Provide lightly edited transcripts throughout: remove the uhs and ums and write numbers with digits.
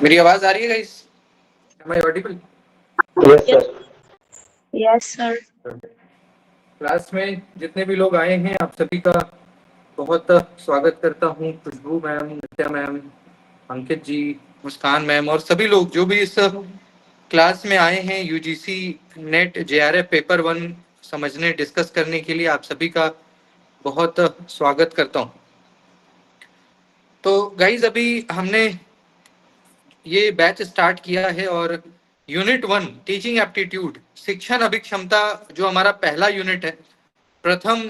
मेरी आवाज आ रही है guys? Am I audible? Yes, sir. Yes, sir. Class में जितने भी लोग आए हैं आप सभी का बहुत स्वागत करता हूं। खुशबू मैम, नित्या मैम, अंकित जी, मुस्कान मैम और सभी लोग जो भी इस क्लास में आए हैं यूजीसी नेट जेआरएफ पेपर 1 समझने, डिस्कस करने के लिए आप सभी का बहुत स्वागत करता हूं। तो गाइज अभी हमने ये बैच स्टार्ट किया है और यूनिट 1 टीचिंग एप्टीट्यूड, शिक्षण अभिक्षमता, जो हमारा पहला यूनिट है, प्रथम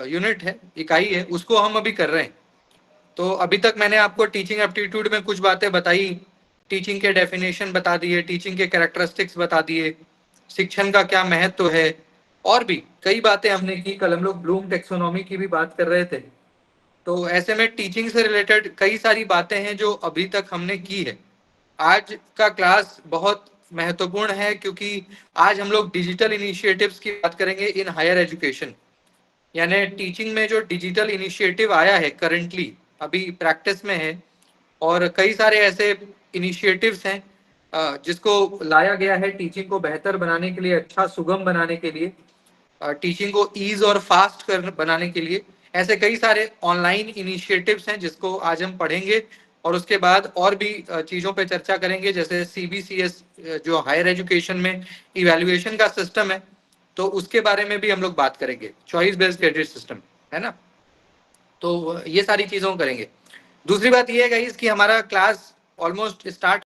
यूनिट है, इकाई है, उसको हम अभी कर रहे हैं। तो अभी तक मैंने आपको टीचिंग एप्टीट्यूड में कुछ बातें बताई, टीचिंग के डेफिनेशन बता दिए, टीचिंग के कैरेक्टरिस्टिक्स बता दिए, शिक्षण का क्या महत्व है, और भी कई बातें हमने की। कल हम लोग ब्लूम टेक्सोनॉमी की भी बात कर रहे थे। तो ऐसे में टीचिंग से रिलेटेड कई सारी बातें हैं जो अभी तक हमने की है। आज का क्लास बहुत महत्वपूर्ण है क्योंकि आज हम लोग डिजिटल इनिशिएटिव्स की बात करेंगे इन हायर एजुकेशन। यानी टीचिंग में जो डिजिटल इनिशिएटिव आया है करंटली, अभी प्रैक्टिस में है, और कई सारे ऐसे इनिशिएटिव्स हैं जिसको लाया गया है टीचिंग को बेहतर बनाने के लिए, अच्छा सुगम बनाने के लिए, टीचिंग को ईज और फास्ट कर बनाने के लिए। ऐसे कई सारे ऑनलाइन इनिशिएटिव्स हैं जिसको आज हम पढ़ेंगे और उसके बाद और भी चीज़ों पे चर्चा करेंगे, जैसे सीबीसीएस जो हायर एजुकेशन में इवैल्यूएशन का सिस्टम है, तो उसके बारे में भी हम लोग बात करेंगे, चॉइस बेस्ड क्रेडिट सिस्टम है ना। तो ये सारी चीज़ों करेंगे। दूसरी बात ये है गाइस कि हमारा क्लास ऑलमोस्ट स्टार्ट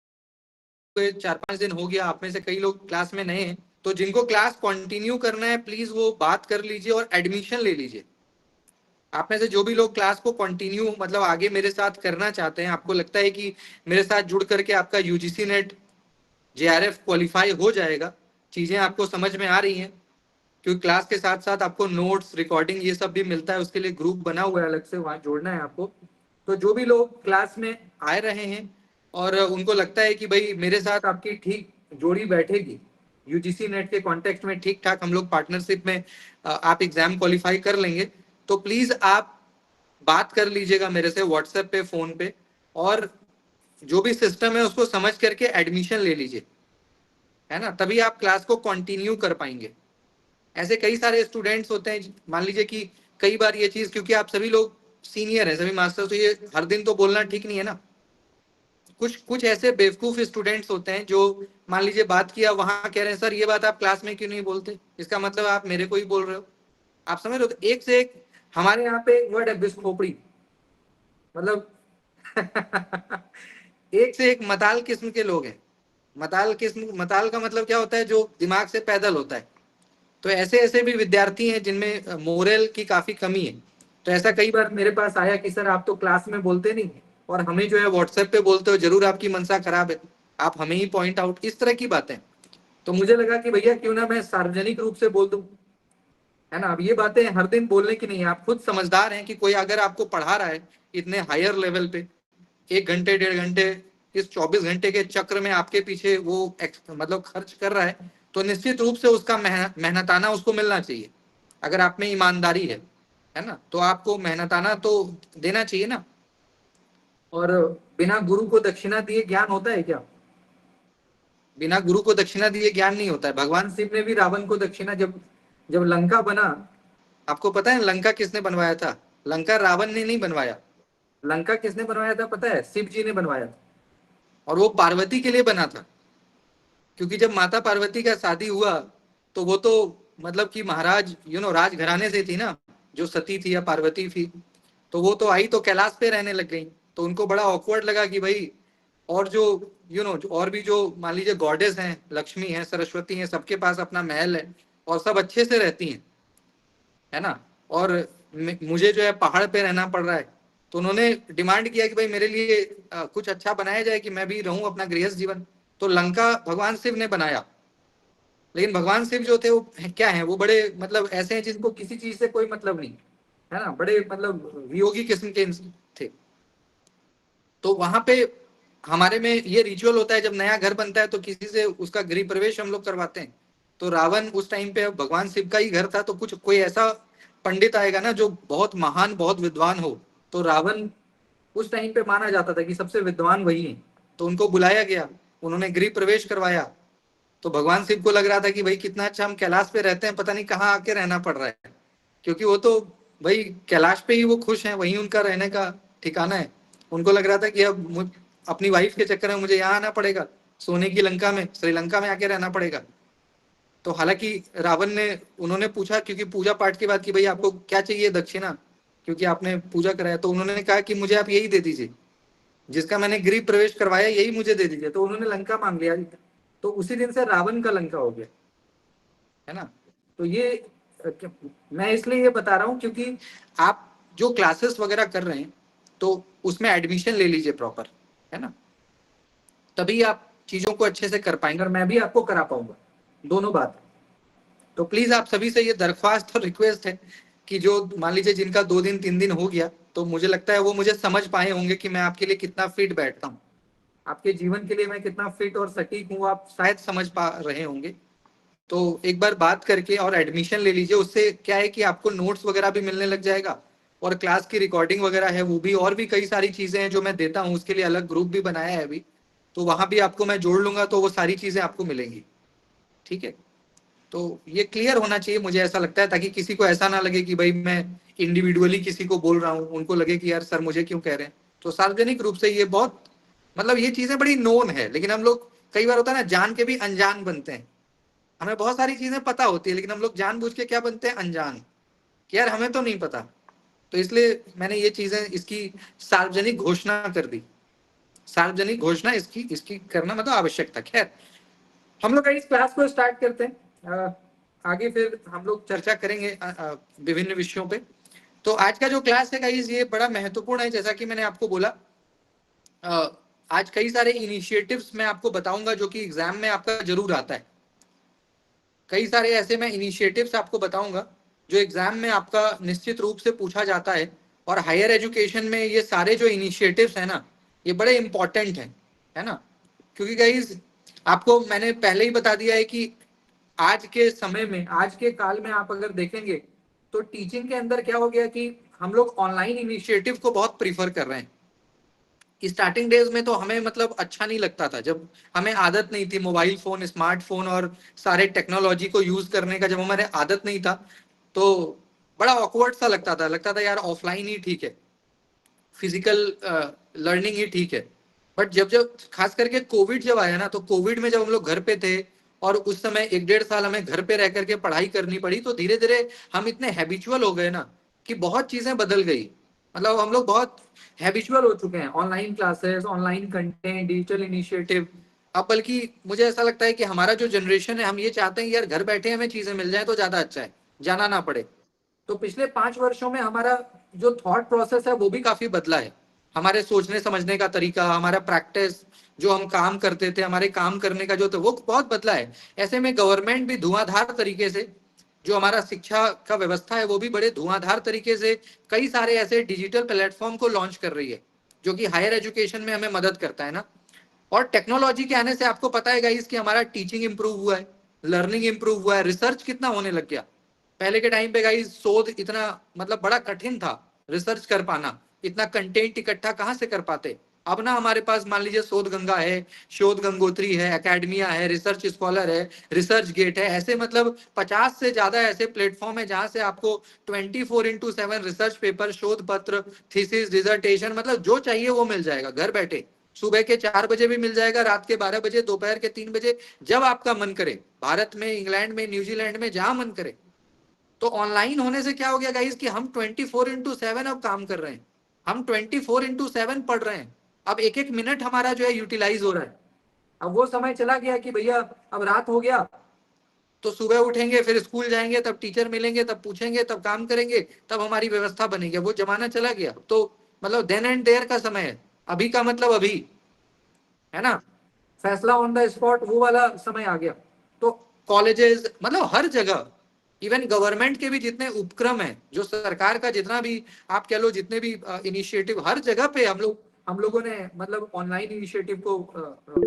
4-5 दिन हो गया। आप में से कई लोग क्लास में नए हैं, तो जिनको क्लास कंटिन्यू करना है प्लीज वो बात कर लीजिए और एडमिशन ले लीजिए। आप में से जो भी लोग क्लास को कंटिन्यू मतलब आगे मेरे साथ करना चाहते हैं, आपको लगता है कि मेरे साथ जुड़ करके आपका यूजीसी नेट जेआरएफ क्वालिफाई हो जाएगा, चीजें आपको समझ में आ रही हैं, क्योंकि क्लास के साथ साथ आपको नोट्स, रिकॉर्डिंग ये सब भी मिलता है, उसके लिए ग्रुप बना हुआ है अलग से, वहां जोड़ना है आपको। तो जो भी लोग क्लास में आ रहे हैं और उनको लगता है कि भाई मेरे साथ आपकी ठीक जोड़ी बैठेगी, यूजीसी नेट के कॉन्टेक्स्ट में ठीक ठाक हम लोग पार्टनरशिप में आप एग्जाम क्वालिफाई कर लेंगे, तो प्लीज आप बात कर लीजिएगा मेरे से व्हाट्सएप पे, फोन पे, और जो भी सिस्टम है उसको समझ करके एडमिशन ले लीजिए, है ना। तभी आप क्लास को कंटिन्यू कर पाएंगे। ऐसे कई सारे स्टूडेंट्स होते हैं, मान लीजिए कि कई बार ये चीज, क्योंकि आप सभी लोग सीनियर हैं, सभी मास्टर, तो ये हर दिन तो बोलना ठीक नहीं है ना। कुछ कुछ ऐसे बेवकूफ स्टूडेंट्स होते हैं जो मान लीजिए बात किया, वहां कह रहे हैं सर ये बात आप क्लास में क्यों नहीं बोलते, इसका मतलब आप मेरे को ही बोल रहे हो। आप समझ रहे हो? तो एक से एक हमारे यहाँ पे वर्ड है बिस्खोपड़ी, मतलब एक से एक मताल किस्म के लोग हैं। मताल किस्म, मताल का मतलब क्या होता है? जो दिमाग से पैदल होता है। तो ऐसे ऐसे भी विद्यार्थी हैं जिनमें मोरल की काफी कमी है। तो ऐसा कई बार मेरे पास आया कि सर आप तो क्लास में बोलते नहीं और हमें जो है व्हाट्सएप पे बोलते हो, जरूर आपकी मनसा खराब है, आप हमें ही पॉइंट आउट, इस तरह की बातें। तो मुझे लगा कि भैया क्यों ना मैं सार्वजनिक रूप से बोल दूं, है ना। अब ये बातें हर दिन बोलने की नहीं है। आप खुद समझदार हैं कि कोई अगर आपको पढ़ा रहा है इतने हायर लेवल पे, 1 घंटे 1.5 घंटे, इस 24 घंटे के चक्र में आपके पीछे वो मतलब खर्च कर रहा है, तो निश्चित रूप से उसका मेहनताना उसको मिलना चाहिए। अगर आप में ईमानदारी है ना, तो आपको मेहनताना तो देना चाहिए ना। और बिना गुरु को दक्षिणा दिए ज्ञान होता है क्या? बिना गुरु को दक्षिणा दिए ज्ञान नहीं होता है। भगवान शिव ने भी रावण को दक्षिणा, जब जब लंका बना, आपको पता है लंका किसने बनवाया था? लंका रावण ने नहीं बनवाया। लंका किसने बनवाया था पता है? शिव जी ने बनवाया था। और वो पार्वती के लिए बना था, क्योंकि जब माता पार्वती का शादी हुआ तो वो तो मतलब कि महाराज राजघराने से थी ना, जो सती थी या पार्वती थी। तो वो तो आई तो कैलाश पे रहने लग गई। तो उनको बड़ा ऑकवर्ड लगा कि भाई, और जो और भी जो मान लीजिए गॉडेस हैं, लक्ष्मी है, सरस्वती है, सबके पास अपना महल है और सब अच्छे से रहती हैं, है ना। और मुझे जो है पहाड़ पे रहना पड़ रहा है। तो उन्होंने डिमांड किया कि भाई मेरे लिए कुछ अच्छा बनाया जाए कि मैं भी रहूं अपना गृहस्थ जीवन। तो लंका भगवान शिव ने बनाया। लेकिन भगवान शिव जो थे वो क्या है, वो बड़े मतलब ऐसे हैं जिनको किसी चीज से कोई मतलब नहीं, है ना, बड़े मतलब वियोगी किस्म के थे। तो वहां पे हमारे में ये रिचुअल होता है, जब नया घर बनता है तो किसी से उसका गृह प्रवेश हम लोग करवाते हैं। तो रावण उस टाइम पे भगवान शिव का ही घर था, तो कुछ कोई ऐसा पंडित आएगा ना जो बहुत महान, बहुत विद्वान हो। तो रावण उस टाइम पे माना जाता था कि सबसे विद्वान वही है। तो उनको बुलाया गया, उन्होंने गृह प्रवेश करवाया। तो भगवान शिव को लग रहा था कि भाई कितना अच्छा, हम कैलाश पे रहते हैं, पता नहीं कहाँ आके रहना पड़ रहा है। क्योंकि वो तो भाई कैलाश पे ही वो खुश हैं, वहीं उनका रहने का ठिकाना है। उनको लग रहा था कि अब अपनी वाइफ के चक्कर में मुझे यहाँ आना पड़ेगा, सोने की लंका में, श्रीलंका में आके रहना पड़ेगा। तो हालांकि रावण ने, उन्होंने पूछा क्योंकि पूजा पाठ के बाद कि भाई आपको क्या चाहिए दक्षिणा, क्योंकि आपने पूजा कराया। तो उन्होंने कहा कि मुझे आप यही दे दीजिए, जिसका मैंने गृह प्रवेश करवाया यही मुझे दे दीजिए। तो उन्होंने लंका मांग लिया। तो उसी दिन से रावण का लंका हो गया, है ना। तो ये मैं इसलिए ये बता रहा हूँ क्योंकि आप जो क्लासेस वगैरह कर रहे हैं तो उसमें एडमिशन ले लीजिए प्रॉपर, है ना। तभी आप चीजों को अच्छे से कर पाएंगे और मैं भी आपको करा पाऊंगा, दोनों बात। तो प्लीज आप सभी से ये दरख्वास्त और रिक्वेस्ट है कि जो मान लीजिए जिनका 2 दिन 3 दिन हो गया, तो मुझे लगता है वो मुझे समझ पाए होंगे कि मैं आपके लिए कितना फिट बैठता हूँ, आपके जीवन के लिए मैं कितना फिट और सटीक हूँ, आप शायद समझ पा रहे होंगे। तो एक बार बात करके और एडमिशन ले लीजिए। उससे क्या है कि आपको नोट्स वगैरह भी मिलने लग जाएगा और क्लास की रिकॉर्डिंग वगैरह है वो भी, और भी कई सारी चीजें हैं जो मैं देता हूँ, उसके लिए अलग ग्रुप भी बनाया है अभी। तो वहां भी आपको मैं जोड़ लूंगा, तो वो सारी चीजें आपको मिलेंगी, ठीक है। तो ये क्लियर होना चाहिए, मुझे ऐसा लगता है, ताकि किसी को ऐसा ना लगे कि भाई मैं इंडिविजुअली किसी को बोल रहा हूँ, उनको लगे कि यार सर मुझे क्यों कह रहे हैं। तो सार्वजनिक रूप से ये बहुत मतलब ये चीजें बड़ी नोन है, लेकिन हम लोग कई बार होता है ना, जान के भी अनजान बनते हैं। हमें बहुत सारी चीजें पता होती है लेकिन हम लोग जानबूझ के क्या बनते हैं, अनजान, कि यार हमें तो नहीं पता। तो इसलिए मैंने ये चीजें, इसकी सार्वजनिक घोषणा कर दी। सार्वजनिक घोषणा इसकी इसकी करना मतलब आवश्यक था। खैर, हम लोग इस क्लास को स्टार्ट करते हैं। आगे फिर हम लोग चर्चा करेंगे विभिन्न विषयों पे। तो आज का जो क्लास है गाइस, ये बड़ा महत्वपूर्ण है। जैसा कि मैंने आपको बोला, आज कई सारे इनिशिएटिव्स मैं आपको बताऊंगा जो कि एग्जाम में आपका जरूर आता है। कई सारे ऐसे मैं इनिशिएटिव्स आपको बताऊंगा जो एग्जाम में आपका निश्चित रूप से पूछा जाता है। और हायर एजुकेशन में ये सारे जो इनिशिएटिव्स है ना, ये बड़े इंपॉर्टेंट हैं, है ना। क्योंकि गाइस आपको मैंने पहले ही बता दिया है कि आज के समय में, आज के काल में आप अगर देखेंगे तो टीचिंग के अंदर क्या हो गया कि हम लोग ऑनलाइन इनिशिएटिव को बहुत प्रीफर कर रहे हैं। स्टार्टिंग डेज में तो हमें मतलब अच्छा नहीं लगता था, जब हमें आदत नहीं थी मोबाइल फोन, स्मार्टफोन और सारे टेक्नोलॉजी को यूज करने का, जब हमारे आदत नहीं था तो बड़ा ऑकवर्ड सा लगता था यार ऑफलाइन ही ठीक है, फिजिकल लर्निंग ही ठीक है। बट जब जब खास करके कोविड जब आया ना, तो कोविड में जब हम लोग घर पे थे और उस समय 1-1.5 साल हमें घर पे रह करके पढ़ाई करनी पड़ी, तो धीरे धीरे हम इतने हैबिचुअल हो गए ना कि बहुत चीजें बदल गई। मतलब हम लोग बहुत हैबिचुअल हो चुके हैं, online classes, online content, digital initiative. अब बल्कि मुझे ऐसा लगता है कि हमारा जो जनरेशन है, हम ये चाहते हैं कि यार घर बैठे हमें चीजें मिल जाए तो ज्यादा अच्छा है, जाना ना पड़े। तो पिछले 5 वर्षों में हमारा जो थॉट प्रोसेस है वो भी काफी बदला है। हमारे सोचने समझने का तरीका, हमारा प्रैक्टिस, जो हम काम करते थे, हमारे काम करने का जो था वो बहुत बदला है। ऐसे में गवर्नमेंट भी धुआंधार तरीके से, जो हमारा शिक्षा का व्यवस्था है वो भी बड़े धुआंधार तरीके से कई सारे ऐसे डिजिटल प्लेटफॉर्म को लॉन्च कर रही है, जो कि हायर एजुकेशन में हमें मदद करता है ना। और टेक्नोलॉजी के आने से आपको पता है गाइस कि हमारा टीचिंग इंप्रूव हुआ है, लर्निंग इंप्रूव हुआ है, रिसर्च कितना होने लग गया। पहले के टाइम पे गाइस शोध इतना मतलब बड़ा कठिन था, रिसर्च कर पाना, इतना कंटेंट इकट्ठा कहाँ से कर पाते। अब ना हमारे पास मान लीजिए शोध गंगा है, शोध गंगोत्री है, एकेडमिया है, रिसर्च स्कॉलर है, रिसर्च गेट है, ऐसे मतलब 50 से ज्यादा ऐसे प्लेटफॉर्म है जहां से आपको 24x7 रिसर्च पेपर, शोध पत्र, थीसिस, डिजर्टेशन, मतलब जो चाहिए वो मिल जाएगा घर बैठे। सुबह के 4 बजे भी मिल जाएगा, रात के 12 बजे, दोपहर के 3 बजे, जब आपका मन करे, भारत में, इंग्लैंड में, न्यूजीलैंड में, जहां मन करे। तो ऑनलाइन होने से क्या हो गया गाइस कि हम 24x7 अब काम कर रहे हैं, हम 24x7 पढ़ रहे हैं। अब एक एक मिनट हमारा जो है यूटिलाइज हो रहा है। अब वो समय चला गया कि भैया अब रात हो गया तो सुबह उठेंगे, फिर स्कूल जाएंगे, तब टीचर मिलेंगे, तब पूछेंगे, तब काम करेंगे, तब हमारी व्यवस्था बनेगी। वो जमाना चला गया। तो मतलब देन एंड देयर का समय है, अभी का मतलब अभी, है ना, फैसला ऑन द स्पॉट, वो वाला समय आ गया। तो कॉलेजेस, मतलब हर जगह, इवन गवर्नमेंट के भी जितने उपक्रम है, जो सरकार का जितना भी आप कह लो, जितने भी इनिशिएटिव, हर जगह पे हम लोगों ने मतलब ऑनलाइन इनिशिएटिव को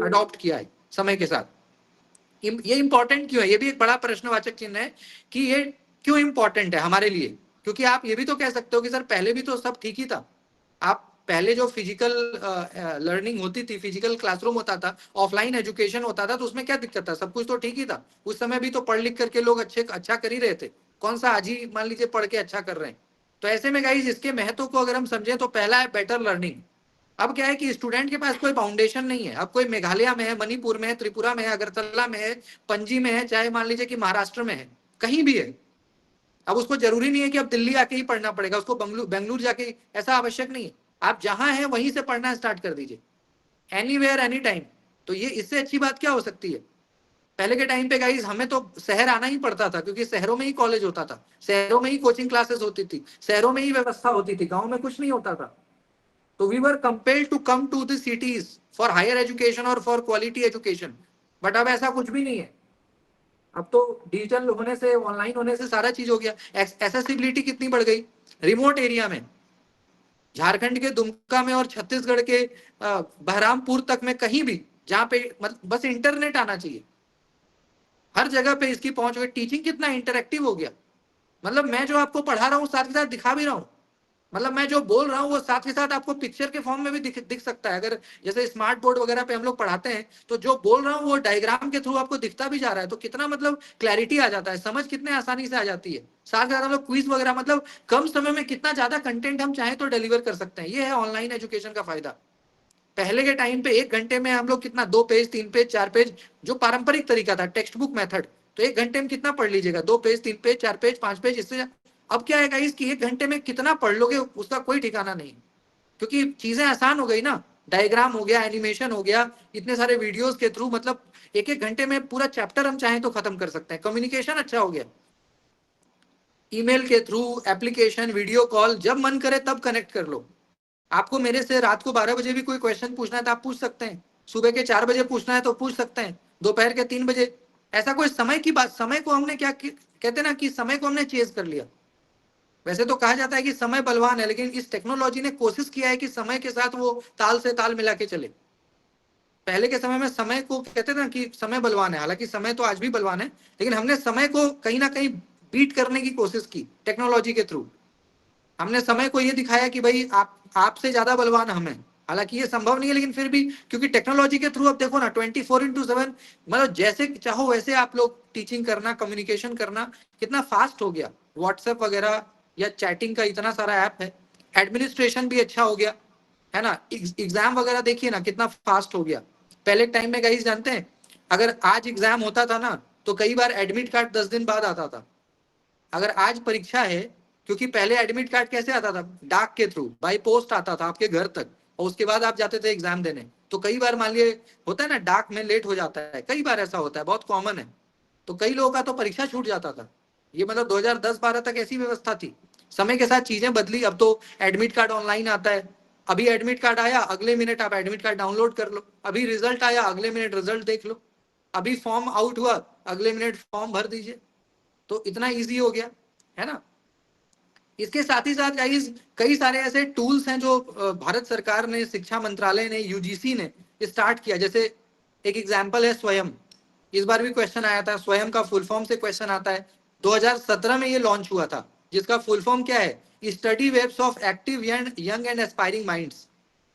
अडॉप्ट किया है समय के साथ। ये इंपॉर्टेंट क्यों है, ये भी एक बड़ा प्रश्नवाचक चिन्ह है कि ये क्यों इंपॉर्टेंट है हमारे लिए। क्योंकि आप ये भी तो कह सकते हो कि सर पहले भी तो सब ठीक ही था। आप पहले जो फिजिकल लर्निंग होती थी, फिजिकल क्लासरूम होता था, ऑफलाइन एजुकेशन होता था, तो उसमें क्या दिक्कत था, सब कुछ तो ठीक ही था। उस समय भी तो पढ़ लिख करके लोग अच्छा कर ही रहे थे। कौन सा आज ही मान लीजिए पढ़ के अच्छा कर रहे हैं। तो ऐसे में गाइस इसके महत्व को अगर हम समझें तो पहला है बेटर लर्निंग। अब क्या है कि स्टूडेंट के पास कोई फाउंडेशन नहीं है। अब कोई मेघालय में है, मणिपुर में है, त्रिपुरा में है, अगरतला में है, पणजी में है, चाहे मान लीजिए कि महाराष्ट्र में है, कहीं भी है। अब उसको जरूरी नहीं है कि अब दिल्ली आके ही पढ़ना पड़ेगा, उसको बेंगलुरु जाके, ऐसा आवश्यक नहीं है। आप जहां हैं वहीं से पढ़ना स्टार्ट कर दीजिए, एनीवेयर एनी टाइम। तो ये इससे अच्छी बात क्या हो सकती है। पहले के टाइम पे गाइस हमें तो शहर आना ही पड़ता था, क्योंकि शहरों में ही कॉलेज होता था, शहरों में ही कोचिंग क्लासेस होती थी, शहरों में ही व्यवस्था होती थी, गाँव में कुछ नहीं होता था। तो we were compelled to come to the cities for higher education और फॉर क्वालिटी एजुकेशन। बट अब ऐसा कुछ भी नहीं है। अब तो डिजिटल होने से, ऑनलाइन होने से सारा चीज हो गया। एक्सेसिबिलिटी कितनी बढ़ गई। रिमोट एरिया में, झारखंड के दुमका में और छत्तीसगढ़ के बहरामपुर तक में, कहीं भी जहां पे बस इंटरनेट आना चाहिए, हर जगह पे इसकी पहुंच हुई। टीचिंग कितना इंटरेक्टिव हो गया। मतलब मैं जो आपको पढ़ा रहा हूँ साथ के साथ दिखा भी रहा हूँ। मतलब मैं जो बोल रहा हूँ वो साथ के साथ आपको पिक्चर के फॉर्म में भी दिख सकता है। अगर जैसे स्मार्ट बोर्ड वगैरह पे हम लोग पढ़ाते हैं, तो जो बोल रहा हूँ वो डायग्राम के थ्रू आपको दिखता भी जा रहा है, तो कितना मतलब क्लैरिटी आ जाता है, समझ कितने आसानी से आ जाती है। साथ साथ हम लोग क्विज वगैरह, मतलब कम समय में कितना ज्यादा कंटेंट हम चाहें तो डिलीवर कर सकते हैं। ये है ऑनलाइन एजुकेशन का फायदा। पहले के टाइम पे 1 घंटे में हम लोग कितना, 2 पेज, 3 पेज, 4 पेज, जो पारंपरिक तरीका था, टेक्स्ट बुक मेथड, तो 1 घंटे में कितना पढ़ लीजिएगा, 2 पेज, 3 पेज, 4 पेज, 5 पेज, इससे। अब क्या है गाइस कि 1 घंटे में कितना पढ़ लोगे उसका कोई ठिकाना नहीं, क्योंकि चीजें आसान हो गई ना। डायग्राम हो गया, एनिमेशन हो गया, इतने सारे वीडियोस के थ्रू, मतलब 1-1 घंटे में पूरा चैप्टर हम चाहें तो खत्म कर सकते हैं। कम्युनिकेशन अच्छा हो गया, ईमेल के थ्रू, एप्लीकेशन, वीडियो कॉल, जब मन करे तब कनेक्ट कर लो। आपको मेरे से रात को 12 बजे भी कोई क्वेश्चन पूछना है तो आप पूछ सकते हैं, सुबह के 4 बजे पूछना है तो पूछ सकते हैं, दोपहर के 3 बजे। ऐसा कोई समय की बात, समय को हमने क्या कहते ना कि समय को हमने चेज कर लिया। वैसे तो कहा जाता है कि समय बलवान है, लेकिन इस टेक्नोलॉजी ने कोशिश किया है कि समय के साथ वो ताल से ताल मिला के चले। पहले के समय में समय को कहते ना कि समय बलवान है, हालांकि समय तो आज भी बलवान है, लेकिन हमने समय को कहीं ना कहीं बीट करने की कोशिश की टेक्नोलॉजी के थ्रू। हमने समय को ये दिखाया कि भाई आपसे ज्यादा बलवान हम हैं। हालांकि ये संभव नहीं है, लेकिन फिर भी, क्योंकि टेक्नोलॉजी के थ्रू अब देखो ना 24x7, मतलब जैसे चाहो वैसे आप लोग टीचिंग करना, कम्युनिकेशन करना कितना फास्ट हो गया। व्हाट्सएप वगैरह या चैटिंग का इतना सारा ऐप है, एडमिनिस्ट्रेशन भी अच्छा हो गया, है ना। एग्जाम वगैरह देखिए ना कितना फास्ट हो गया। पहले टाइम में गाइस जानते हैं, अगर आज एग्जाम होता था ना तो कई बार एडमिट कार्ड 10 दिन बाद आता था। अगर आज परीक्षा है, क्योंकि पहले एडमिट कार्ड कैसे आता था, डाक के थ्रू, बाई पोस्ट आता था आपके घर तक, और उसके बाद आप जाते थे एग्जाम देने। तो कई बार मान लिए होता है ना, डाक में लेट हो जाता है, कई बार ऐसा होता है, बहुत कॉमन है। तो कई लोगों का तो परीक्षा छूट जाता था। ये मतलब 2010-12 तक ऐसी व्यवस्था थी। समय के साथ चीजें बदली, अब तो एडमिट कार्ड ऑनलाइन आता है। अभी एडमिट कार्ड आया, अगले मिनट आप एडमिट कार्ड डाउनलोड कर लो। अभी रिजल्ट आया, अगले मिनट रिजल्ट देख लो। अभी फॉर्म आउट हुआ, अगले मिनट फॉर्म भर दीजिए। तो इतना इजी हो गया, है ना। इसके साथ ही साथ गाइस कई सारे ऐसे टूल्स हैं जो भारत सरकार ने, शिक्षा मंत्रालय ने, यूजीसी ने स्टार्ट किया। जैसे एक एग्जांपल है स्वयं। इस बार भी क्वेश्चन आया था, स्वयं का फुल फॉर्म से क्वेश्चन आता है। 2017 में ये लॉन्च हुआ था, जिसका फुल फॉर्म क्या है, study webs of active young and aspiring minds.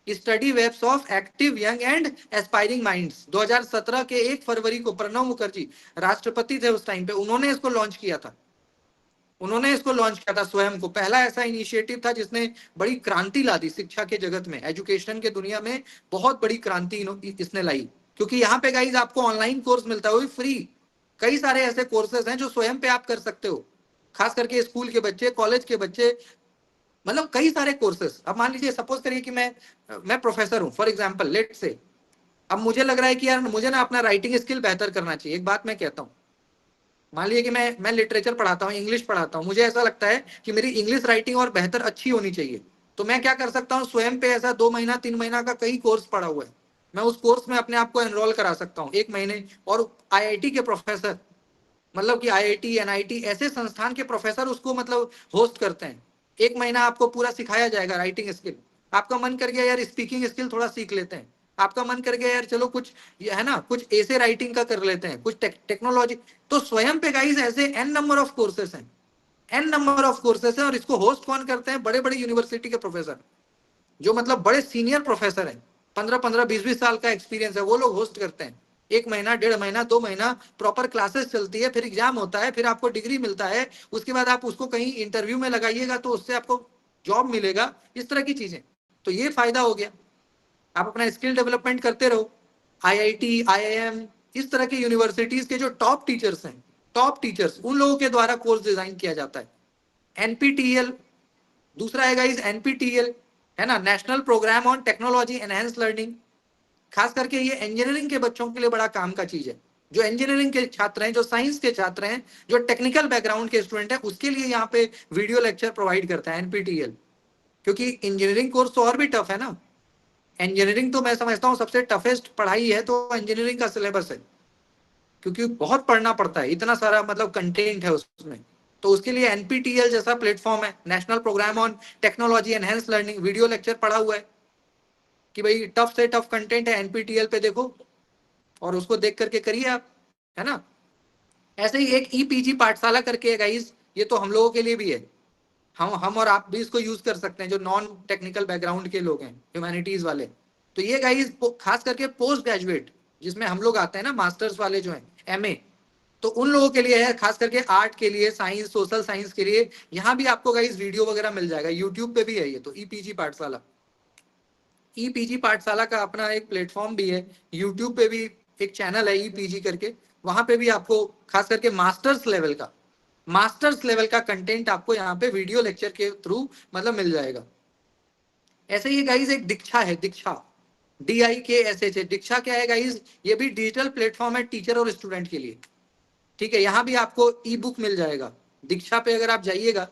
Study webs of active young and aspiring minds. 2017 के 1 फरवरी को प्रणब मुखर्जी राष्ट्रपति थे उस टाइम पे, उन्होंने इसको लॉन्च किया था। उन्होंने इसको लॉन्च किया था स्वयं को। पहला ऐसा इनिशिएटिव था जिसने बड़ी क्रांति ला दी शिक्षा के जगत में, एजुकेशन के दुनिया में बहुत बड़ी क्रांति इसने लाई। क्योंकि यहाँ पे गाइज आपको ऑनलाइन कोर्स मिलता है, वो भी फ्री। कई सारे ऐसे कोर्सेज हैं जो स्वयं पे आप कर सकते हो, खास करके स्कूल के बच्चे, कॉलेज के बच्चे, मतलब कई सारे कोर्सेज। अब मान लीजिए, सपोज करिए कि मैं प्रोफेसर हूँ फॉर एग्जाम्पल, लेट से। अब मुझे लग रहा है कि यार मुझे ना अपना राइटिंग स्किल बेहतर करना चाहिए। एक बात मैं कहता हूँ, मान लीजिए कि मैं लिटरेचर पढ़ाता हूँ, इंग्लिश पढ़ाता हूँ, मुझे ऐसा लगता है कि मेरी इंग्लिश राइटिंग और बेहतर अच्छी होनी चाहिए। तो मैं क्या कर सकता हूँ, स्वयं पे ऐसा 2 महीना 3 महीना का कई कोर्स पढ़ा हुआ है, मैं उस कोर्स में अपने आप को एनरोल करा सकता हूँ 1 महीने। और आईआईटी के प्रोफेसर, मतलब कि आईआईटी, एनआईटी ऐसे संस्थान के प्रोफेसर उसको मतलब होस्ट करते हैं। 1 महीना आपको पूरा सिखाया जाएगा राइटिंग स्किल। आपका मन कर गया यार स्पीकिंग स्किल थोड़ा सीख लेते हैं, आपका मन कर गया यार चलो कुछ है ना, कुछ ऐसे राइटिंग का कर लेते हैं, कुछ टेक्नोलॉजी। तो स्वयं पे गाइस ऐसे एन नंबर ऑफ कोर्सेस हैं, एन नंबर ऑफ कोर्सेस हैं। और इसको होस्ट कौन करते हैं, बड़े बड़े यूनिवर्सिटी के प्रोफेसर, जो मतलब बड़े सीनियर प्रोफेसर हैं, 15-15 20-20 साल का एक्सपीरियंस है, वो लोग होस्ट करते हैं। 1 महीना, 1.5 महीना, 2 महीना प्रॉपर क्लासेस चलती है, फिर एग्जाम होता है, फिर आपको डिग्री मिलता है। उसके बाद आप उसको कहीं इंटरव्यू में लगाइएगा तो उससे आपको जॉब मिलेगा, इस तरह की चीजें। तो ये फायदा हो गया, आप अपना स्किल डेवलपमेंट करते रहो। आईआईटी, आईआईएम, इस तरह के यूनिवर्सिटीज के जो टॉप टीचर्स हैं, टॉप टीचर्स, उन लोगों के द्वारा कोर्स डिजाइन किया जाता है। एनपीटीईएल, दूसरा है गाइस एनपीटीईएल, है ना, national programme on technology enhance learning. खास करके ये इंजीनियरिंग के बच्चों के लिए बड़ा काम का चीज है। जो इंजीनियरिंग के छात्र हैं, जो साइंस के छात्र हैं, जो टेक्निकल बैकग्राउंड के स्टूडेंट हैं, उसके लिए यहाँ पे वीडियो लेक्चर प्रोवाइड करता है एनपीटीईएल। क्योंकि इंजीनियरिंग कोर्स तो और भी टफ है ना। इंजीनियरिंग तो मैं समझता हूँ सबसे टफेस्ट पढ़ाई है तो इंजीनियरिंग का सिलेबस है, क्योंकि बहुत पढ़ना पड़ता है, इतना सारा मतलब कंटेंट है उसमें। तो उसके लिए एनपीटीईएल जैसा प्लेटफॉर्म है, national programme on technology enhance learning, video lecture पढ़ा हुआ है कि भाई टफ से टफ कंटेंट है, एनपीटीईएल पे देखो और उसको देख करके करिए आप, है ना। ऐसे ही एक ईपीजी पाठशाला करके है गाइस, ये तो हम लोगों के लिए भी है। हम और आप भी इसको यूज कर सकते हैं जो नॉन टेक्निकल बैकग्राउंड के लोग हैं, ह्यूमैनिटीज वाले। तो ये गाइस खास करके पोस्ट ग्रेजुएट, जिसमें हम लोग आते हैं ना, मास्टर्स वाले जो हैं, एमए, तो उन लोगों के लिए है, खास करके आर्ट के लिए, साइंस, सोशल साइंस के लिए। यहाँ भी आपको गाइस वीडियो वगैरह मिल जाएगा, यूट्यूब पे भी है ये तो ईपीजी पाठशाला। ईपीजी पाठशाला का अपना एक प्लेटफॉर्म भी है, यूट्यूब पे भी एक चैनल है ईपीजी करके, वहां पे भी आपको खास करके मास्टर्स लेवल का कंटेंट आपको यहाँ पे वीडियो लेक्चर के थ्रू मतलब मिल जाएगा। ऐसे ही गाइस एक दीक्षा है, दीक्षा, DIKSH, दीक्षा क्या है गाइस, ये भी डिजिटल प्लेटफॉर्म है टीचर और स्टूडेंट के लिए। ठीक है, यहाँ भी आपको ई बुक मिल जाएगा। दीक्षा पे अगर आप जाइएगा,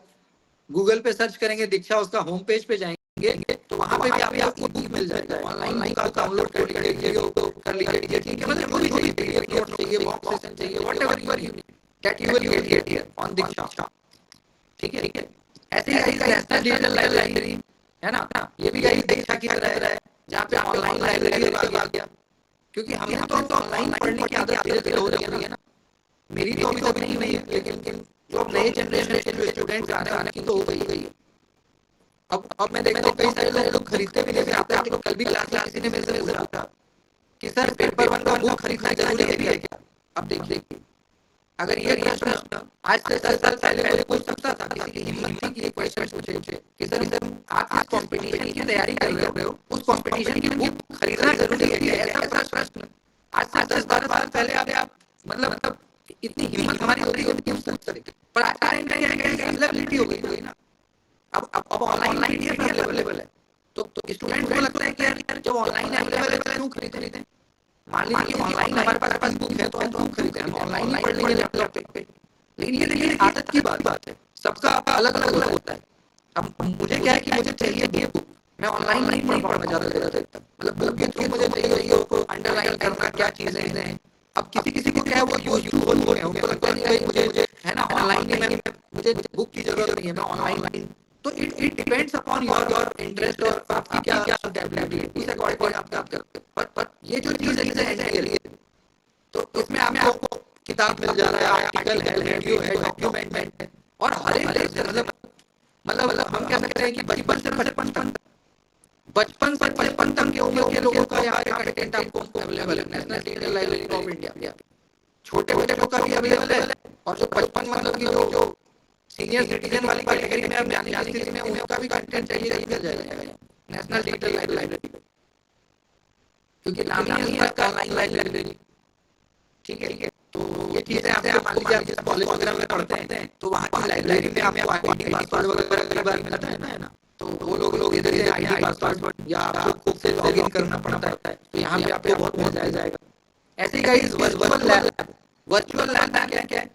गूगल पे सर्च करेंगे दीक्षा, उसका होम पेज पे जाएंगे तो वहां पे भी आपको ई बुक मिल जाएगा। ऑनलाइन का डाउनलोड कर लीजिए, कर लीजिए, ठीक है, मतलब जो भी पीडीएफ नोट चाहिए, मॉक सेशन चाहिए, whatever you need that you will get here on Diksha. ठीक है, ऐसे ही नेशनल डिजिटल लाइब्रेरी है ना, ये भी गाइस दीक्षा की तरह है, जहाँ पे ऑनलाइन लाइब्रेरी आ गया। क्योंकि हमें तो ऑनलाइन पढ़ने की आदत धीरे धीरे हो रही है ना, मेरी तो अभी तक नहीं हुई है, लेकिन जो नए जनरेशन के जो स्टूडेंट्स आ रहे हैं उनकी तो हो गई है। अब मैं देखता हूँ कई सारे लोग खरीदते भी लेके आते हैं। आप लोग कल भी क्लास किसी ने मेरे से पूछा कि सर पेपर 1 का बुक खरीदना जरूरी है क्या। अब देखिए अगर ये प्रश्न आज से 10 साल पहले कोई पूछ सकता था, किसी की हिम्मत थी कि ये क्वेश्चन पूछे कि सर आप जिस कंपटीशन की तैयारी कर रहे हो उस कंपटीशन की बुक खरीदना जरूरी है, ऐसा प्रश्न आज से 10-12 साल पहले आप मतलब इतनी हिम्मत हमारी हो रही है कि हम पूछ सकते। पर आज टाइम में अवेलेबिलिटी हो गई ना, अब ऑनलाइन पीडीएफ अवेलेबल है, तो स्टूडेंट को लगता है कि यार जब ऑनलाइन अवेलेबल है क्यों खरीदें। मान लीजिए ऑनलाइन हमारे पास बुक है तो हम क्यों खरीदें, हम ऑनलाइन ही पढ़ लेंगे लैपटॉप पे। लेकिन ये देखिए आदत की बात है, सबका अलग अलग होता है। अब मुझे क्या है कि मुझे चाहिए ये बुक, मैं ऑनलाइन नहीं पढ़ना ज्यादा देखता, मतलब बुक के थ्रू मुझे चाहिए उसको अंडरलाइन करना क्या चीजें हैं। अब किसी को क्या है वो यूज टू हो गए, उनको लगता है कि भाई मुझे है ना ऑनलाइन ही में मुझे बुक की जरूरत नहीं है, मैं ऑनलाइन। तो it depends upon your interest और आपकी क्या कैपेबिलिटी है, उस अकॉर्डिंग आप करते हैं। पर ये जो चीज है तो इसमें आपको किताब मिल जा रहा है, आर्टिकल है, वीडियो है, डॉक्यूमेंट है, और हर एक मतलब हम कह सकते हैं कि बचपन से 55 तक के उम्र के लोगों का यहाँ पे कंटेंट आपको अवेलेबल है national digital library of India. छोटे बच्चों का भी अवेलेबल है, और जो 55 मतलब की जो सीनियर सिटीजन वाली कैटेगरी में अब जाने की स्थिति में उनका भी कंटेंट चाहिए मिल जाएगा नेशनल डिजिटल लाइब्रेरी, क्योंकि नाम ही है इसका ऑनलाइन लाइब्रेरी। ठीक है, तो ये चीजें आप मान लीजिए आप जिस कॉलेज वगैरह में पढ़ते हैं तो वहाँ की लाइब्रेरी में आपको आईडी पासवर्ड वगैरह कई बार मिलता है ना, तो वो लोग इधर से आईडी पासवर्ड या आपको खुद से लॉगिन करना पड़ता है, तो यहाँ पे आपको बहुत मिल जाएगा। ऐसे ही गाइस वर्चुअल लैब क्या है,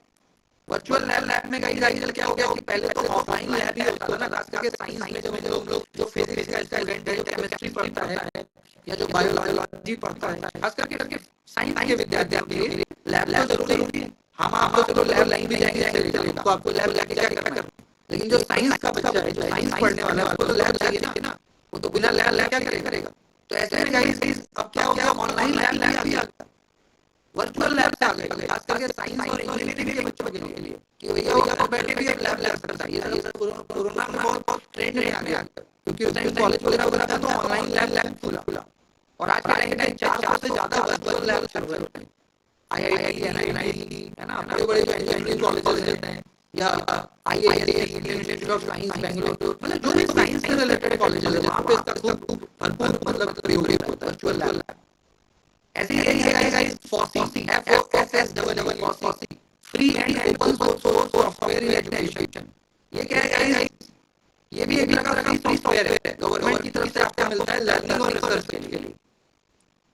वर्चुअल लैब में गाइस क्या हो गया कि पहले तो ऑफलाइन लैब ही होता था ना, खास करके साइंस में जो लोग जो फिजिक्स का स्टूडेंट है, जो केमिस्ट्री पढ़ता है या जो बायोलॉजी पढ़ता है, खास करके साइंस के विद्यार्थियों के लिए लैब तो जरूरी है। हम आपको चलो लैब लाइन भी जाएंगे तो आपको लैब लेके क्या करना, लेकिन जो साइंस का बच्चा है, जो साइंस पढ़ने वाला है, उसको तो लैब चाहिए ना, वो तो बिना लैब क्या करेगा। तो ऐसे में गाइस अब क्या हो गया, ऑनलाइन लैब भी आ गया, वर्चुअल लैब आ गए, खास करके साइंस और इंजीनियरिंग के बच्चों के लिए कि भैया वो बैठे भी अब लैब ले सकता है। ये कोरोना में बहुत ट्रेंड में आ गया, क्योंकि उस टाइम कॉलेज वगैरह था तो ऑनलाइन लैब खुला, और आज के टाइम में 400 से ज्यादा वर्चुअल लैब चल रहे हैं। आईआईटी, एनआईटी है ना, बड़े जो इंजीनियरिंग कॉलेजेस रहते हैं, या IISc, Indian institute of science Bengaluru, मतलब जो भी साइंस से रिलेटेड कॉलेजेस है वहाँ पे इसका खूब भरपूर मतलब प्रयोग होता है वर्चुअल लैब। ऐसे ही है guys FOSSEE, FOSSEE, free and open source software in education. ये क्या है गाइस, ये भी एक लगा सॉफ्टवेयर है, गवर्नमेंट की तरफ से आपको मिलता है लर्निंग और रिसर्च के लिए।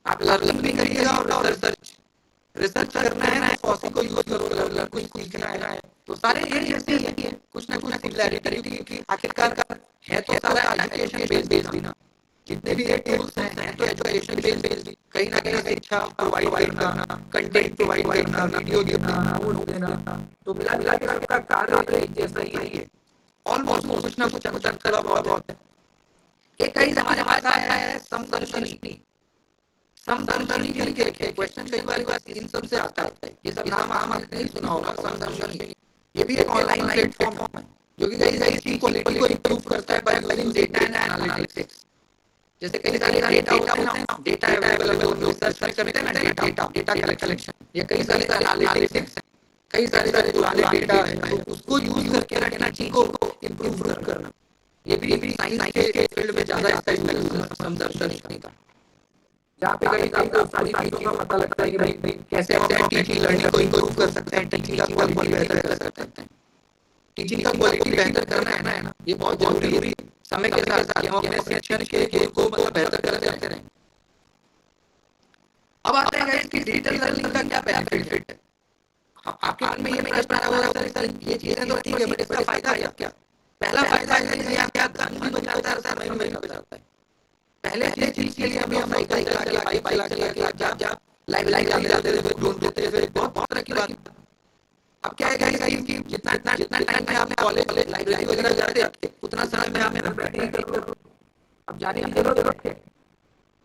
आप लर्निंग भी करिएगा और रिसर्च करना है ना, फॉसी को यूज करो, कुछ सीखना है, तो सारे ये ऐसे ही है, कुछ ना कुछ सिमिलैरिटी, क्योंकि आखिरकार है तो सारा एजुकेशन बेस्ड भी ना, जितने भी टूल्स हैं तो एजुकेशन बेस्ड, कहीं ना कहीं शिक्षा प्रोवाइड करना, कंटेंट प्रोवाइड करना, वीडियो देना, नोट देना, तो मिला के आपका कार्य जैसा ही है, ऑलमोस्ट कुछ ना कुछ अंतर बहुत है। एक कहीं हमारे पास आया है समदर्शनी के लिए क्वेश्चन कई बार इन सब से आता है, ये सब नाम आपने नहीं सुना होगा समदर्शनी। ये भी एक ऑनलाइन प्लेटफॉर्म है जो कि गाइस की क्वालिटी को इंप्रूव करता है by using data and analytics. जैसे कई सारे डेटा होते हैं ना, डेटा अवेलेबल है, हम रिसर्च करते हैं ना, डेटा कलेक्शन, ये कई सारे एनालिटिक्स है, कई सारे पुराने डेटा है, तो उसको यूज करके ना चीज को इंप्रूव करना, ये भी साइंस के फील्ड में ज्यादा इस्तेमाल समदर्शनी का, जहाँ पे कई आपको सारी चीजों का पता लगता है कि भाई कैसे हम अपनी टीचिंग लर्निंग को इंप्रूव कर सकते हैं, टीचिंग का क्वालिटी बेहतर कर सकते हैं। टीचिंग का क्वालिटी बेहतर करना है ना, ये बहुत जरूरी है। समय के साथ हम अपने शिक्षण के को मतलब बेहतर करते रहें। अब आते हैं गाइस कि डिजिटल लर्निंग का क्या बेनिफिट है। आपके मन में ये प्रश्न आ रहा होगा, सर ये चीजें तो ठीक है, बट इसका फायदा क्या? पहला फायदा है कि आपका धन भी बचाता है, समय भी बचाता है। पहले ये चीज के लिए हमें साइकिल चला के बाइक चला के लाइब्रेरी जाते थे, फिर लोन देते थे, बहुत तरह की बात। अब क्या है गाइस कि जितना टाइम में आप कॉलेज लाइब्रेरी वगैरह जाते थे, उतना समय में हमें घर बैठे अब जाने की जरूरत है।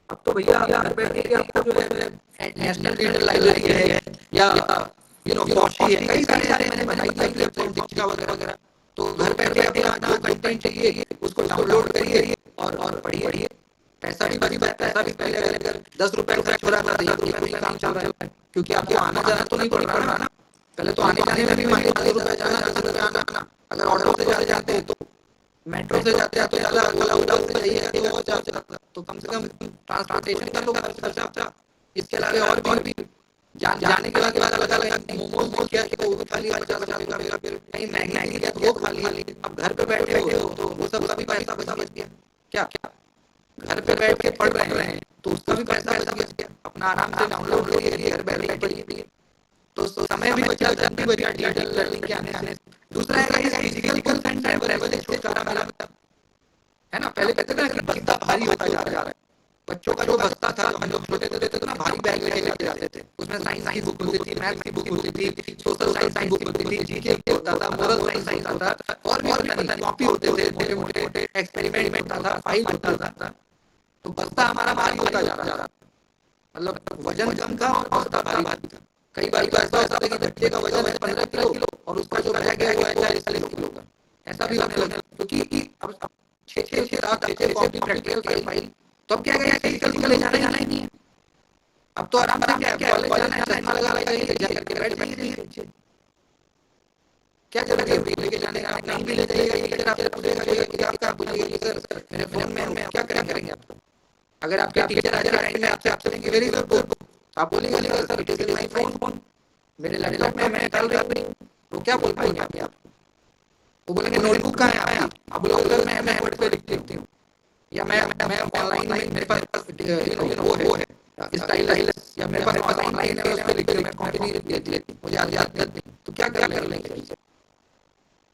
अब तो भैया घर बैठे के आपको जो है नेशनल डिजिटल लाइब्रेरी है या फॉसी है, कई सारे मैंने बनाई थी प्लेटफॉर्म दीक्षा वगैरह, तो घर बैठे अपना जो कंटेंट चाहिए उसको डाउनलोड करिए और पढ़िए। पैसा भी पहले अगर 10 रुपए खर्च हो रहा था, 10 रुपए में काम चल रहा है, क्योंकि आपको आना जाना तो नहीं पड़ रहा ना, पहले तो आने जाने में भी मान लीजिए 10 रुपए जाना, 10 रुपए आना। अगर ऑटो से जाते हैं तो मेट्रो से जाते हैं तो ज्यादा, ओला से जाइए वो चार्ज लगता। तो कम से कम ट्रांसपोर्टेशन का तो खर्चा, इसके अलावा और भी जाने के बाद अलग अलग मोमोज क्या तो वो भी खाली 50 का, फिर कहीं मैगी क्या तो वो खाली। अब घर पे बैठे हो तो वो सब का भी पैसा बच गया। क्या घर पे बैठ के पढ़ रहे हैं तो उसका भी पैसा बच गया, अपना आराम से डाउनलोड करिए, घर बैठे पढ़िए, तो समय भी बचा, जब भी बचा डिजिटल लर्निंग के आने से। दूसरा है फिजिकल एंड ट्रैवल से छुटकारा मिला, है ना। पहले कहते थे ना कि बस्ता भारी होता जा रहा है, बच्चों का जो बस्ता था, हम लोग छोटे थे तो ना भारी बैग लेके जाते थे, उसमें साइंस की बुक होती थी, मैथ्स की बुक होती थी, सोशल साइंस की बुक होती थी, जीके होता था, मोरल साइंस होता था, और भी कॉपी होते थे, मोटे मोटे एक्सपेरिमेंट होता था, फाइल होता था। तो बस्ता हमारा भारी होता जा रहा था, मतलब वजन कम था और बस्ता भारी था। कई बार तो ऐसा होता था कि बच्चे का वजन है 15 किलो और उसका जो बैग है वो है 40 किलो का, ऐसा भी होने लगा। क्योंकि अब 6 कॉपी प्रैक्टिकल फाइल, तो अब क्या करें, फिजिकल ले जाना ही नहीं है। अब तो आराम से क्या कॉलेज जाना है, चश्मा लगा करके बैठ जाइए, क्या जरूरत है लेके जाने का। आप नहीं भी ले जाइएगा, टीचर आपसे पूछेगा कि आपका बोलिएगा कि सर मेरे फोन में क्या करेंगे आप। अगर आपके टीचर आज के टाइम में आपसे देंगे वेरी गुड, आप बोलेंगे sir it is my phone, मेरे लैपटॉप में मैं निकाल रही हूँ, तो क्या बोल पाएंगे आप। वो बोलेंगे नोटबुक कहाँ है आप बोलोगे सर मैं बोर्ड पे लिखती हूँ, या मैं ऑनलाइन में मेरे पास वो है स्टाइलस, या मेरे पास ऑनलाइन है उस पे लिख मैं कॉपी नहीं लेती, मुझे याद नहीं। तो क्या कर लेंगे,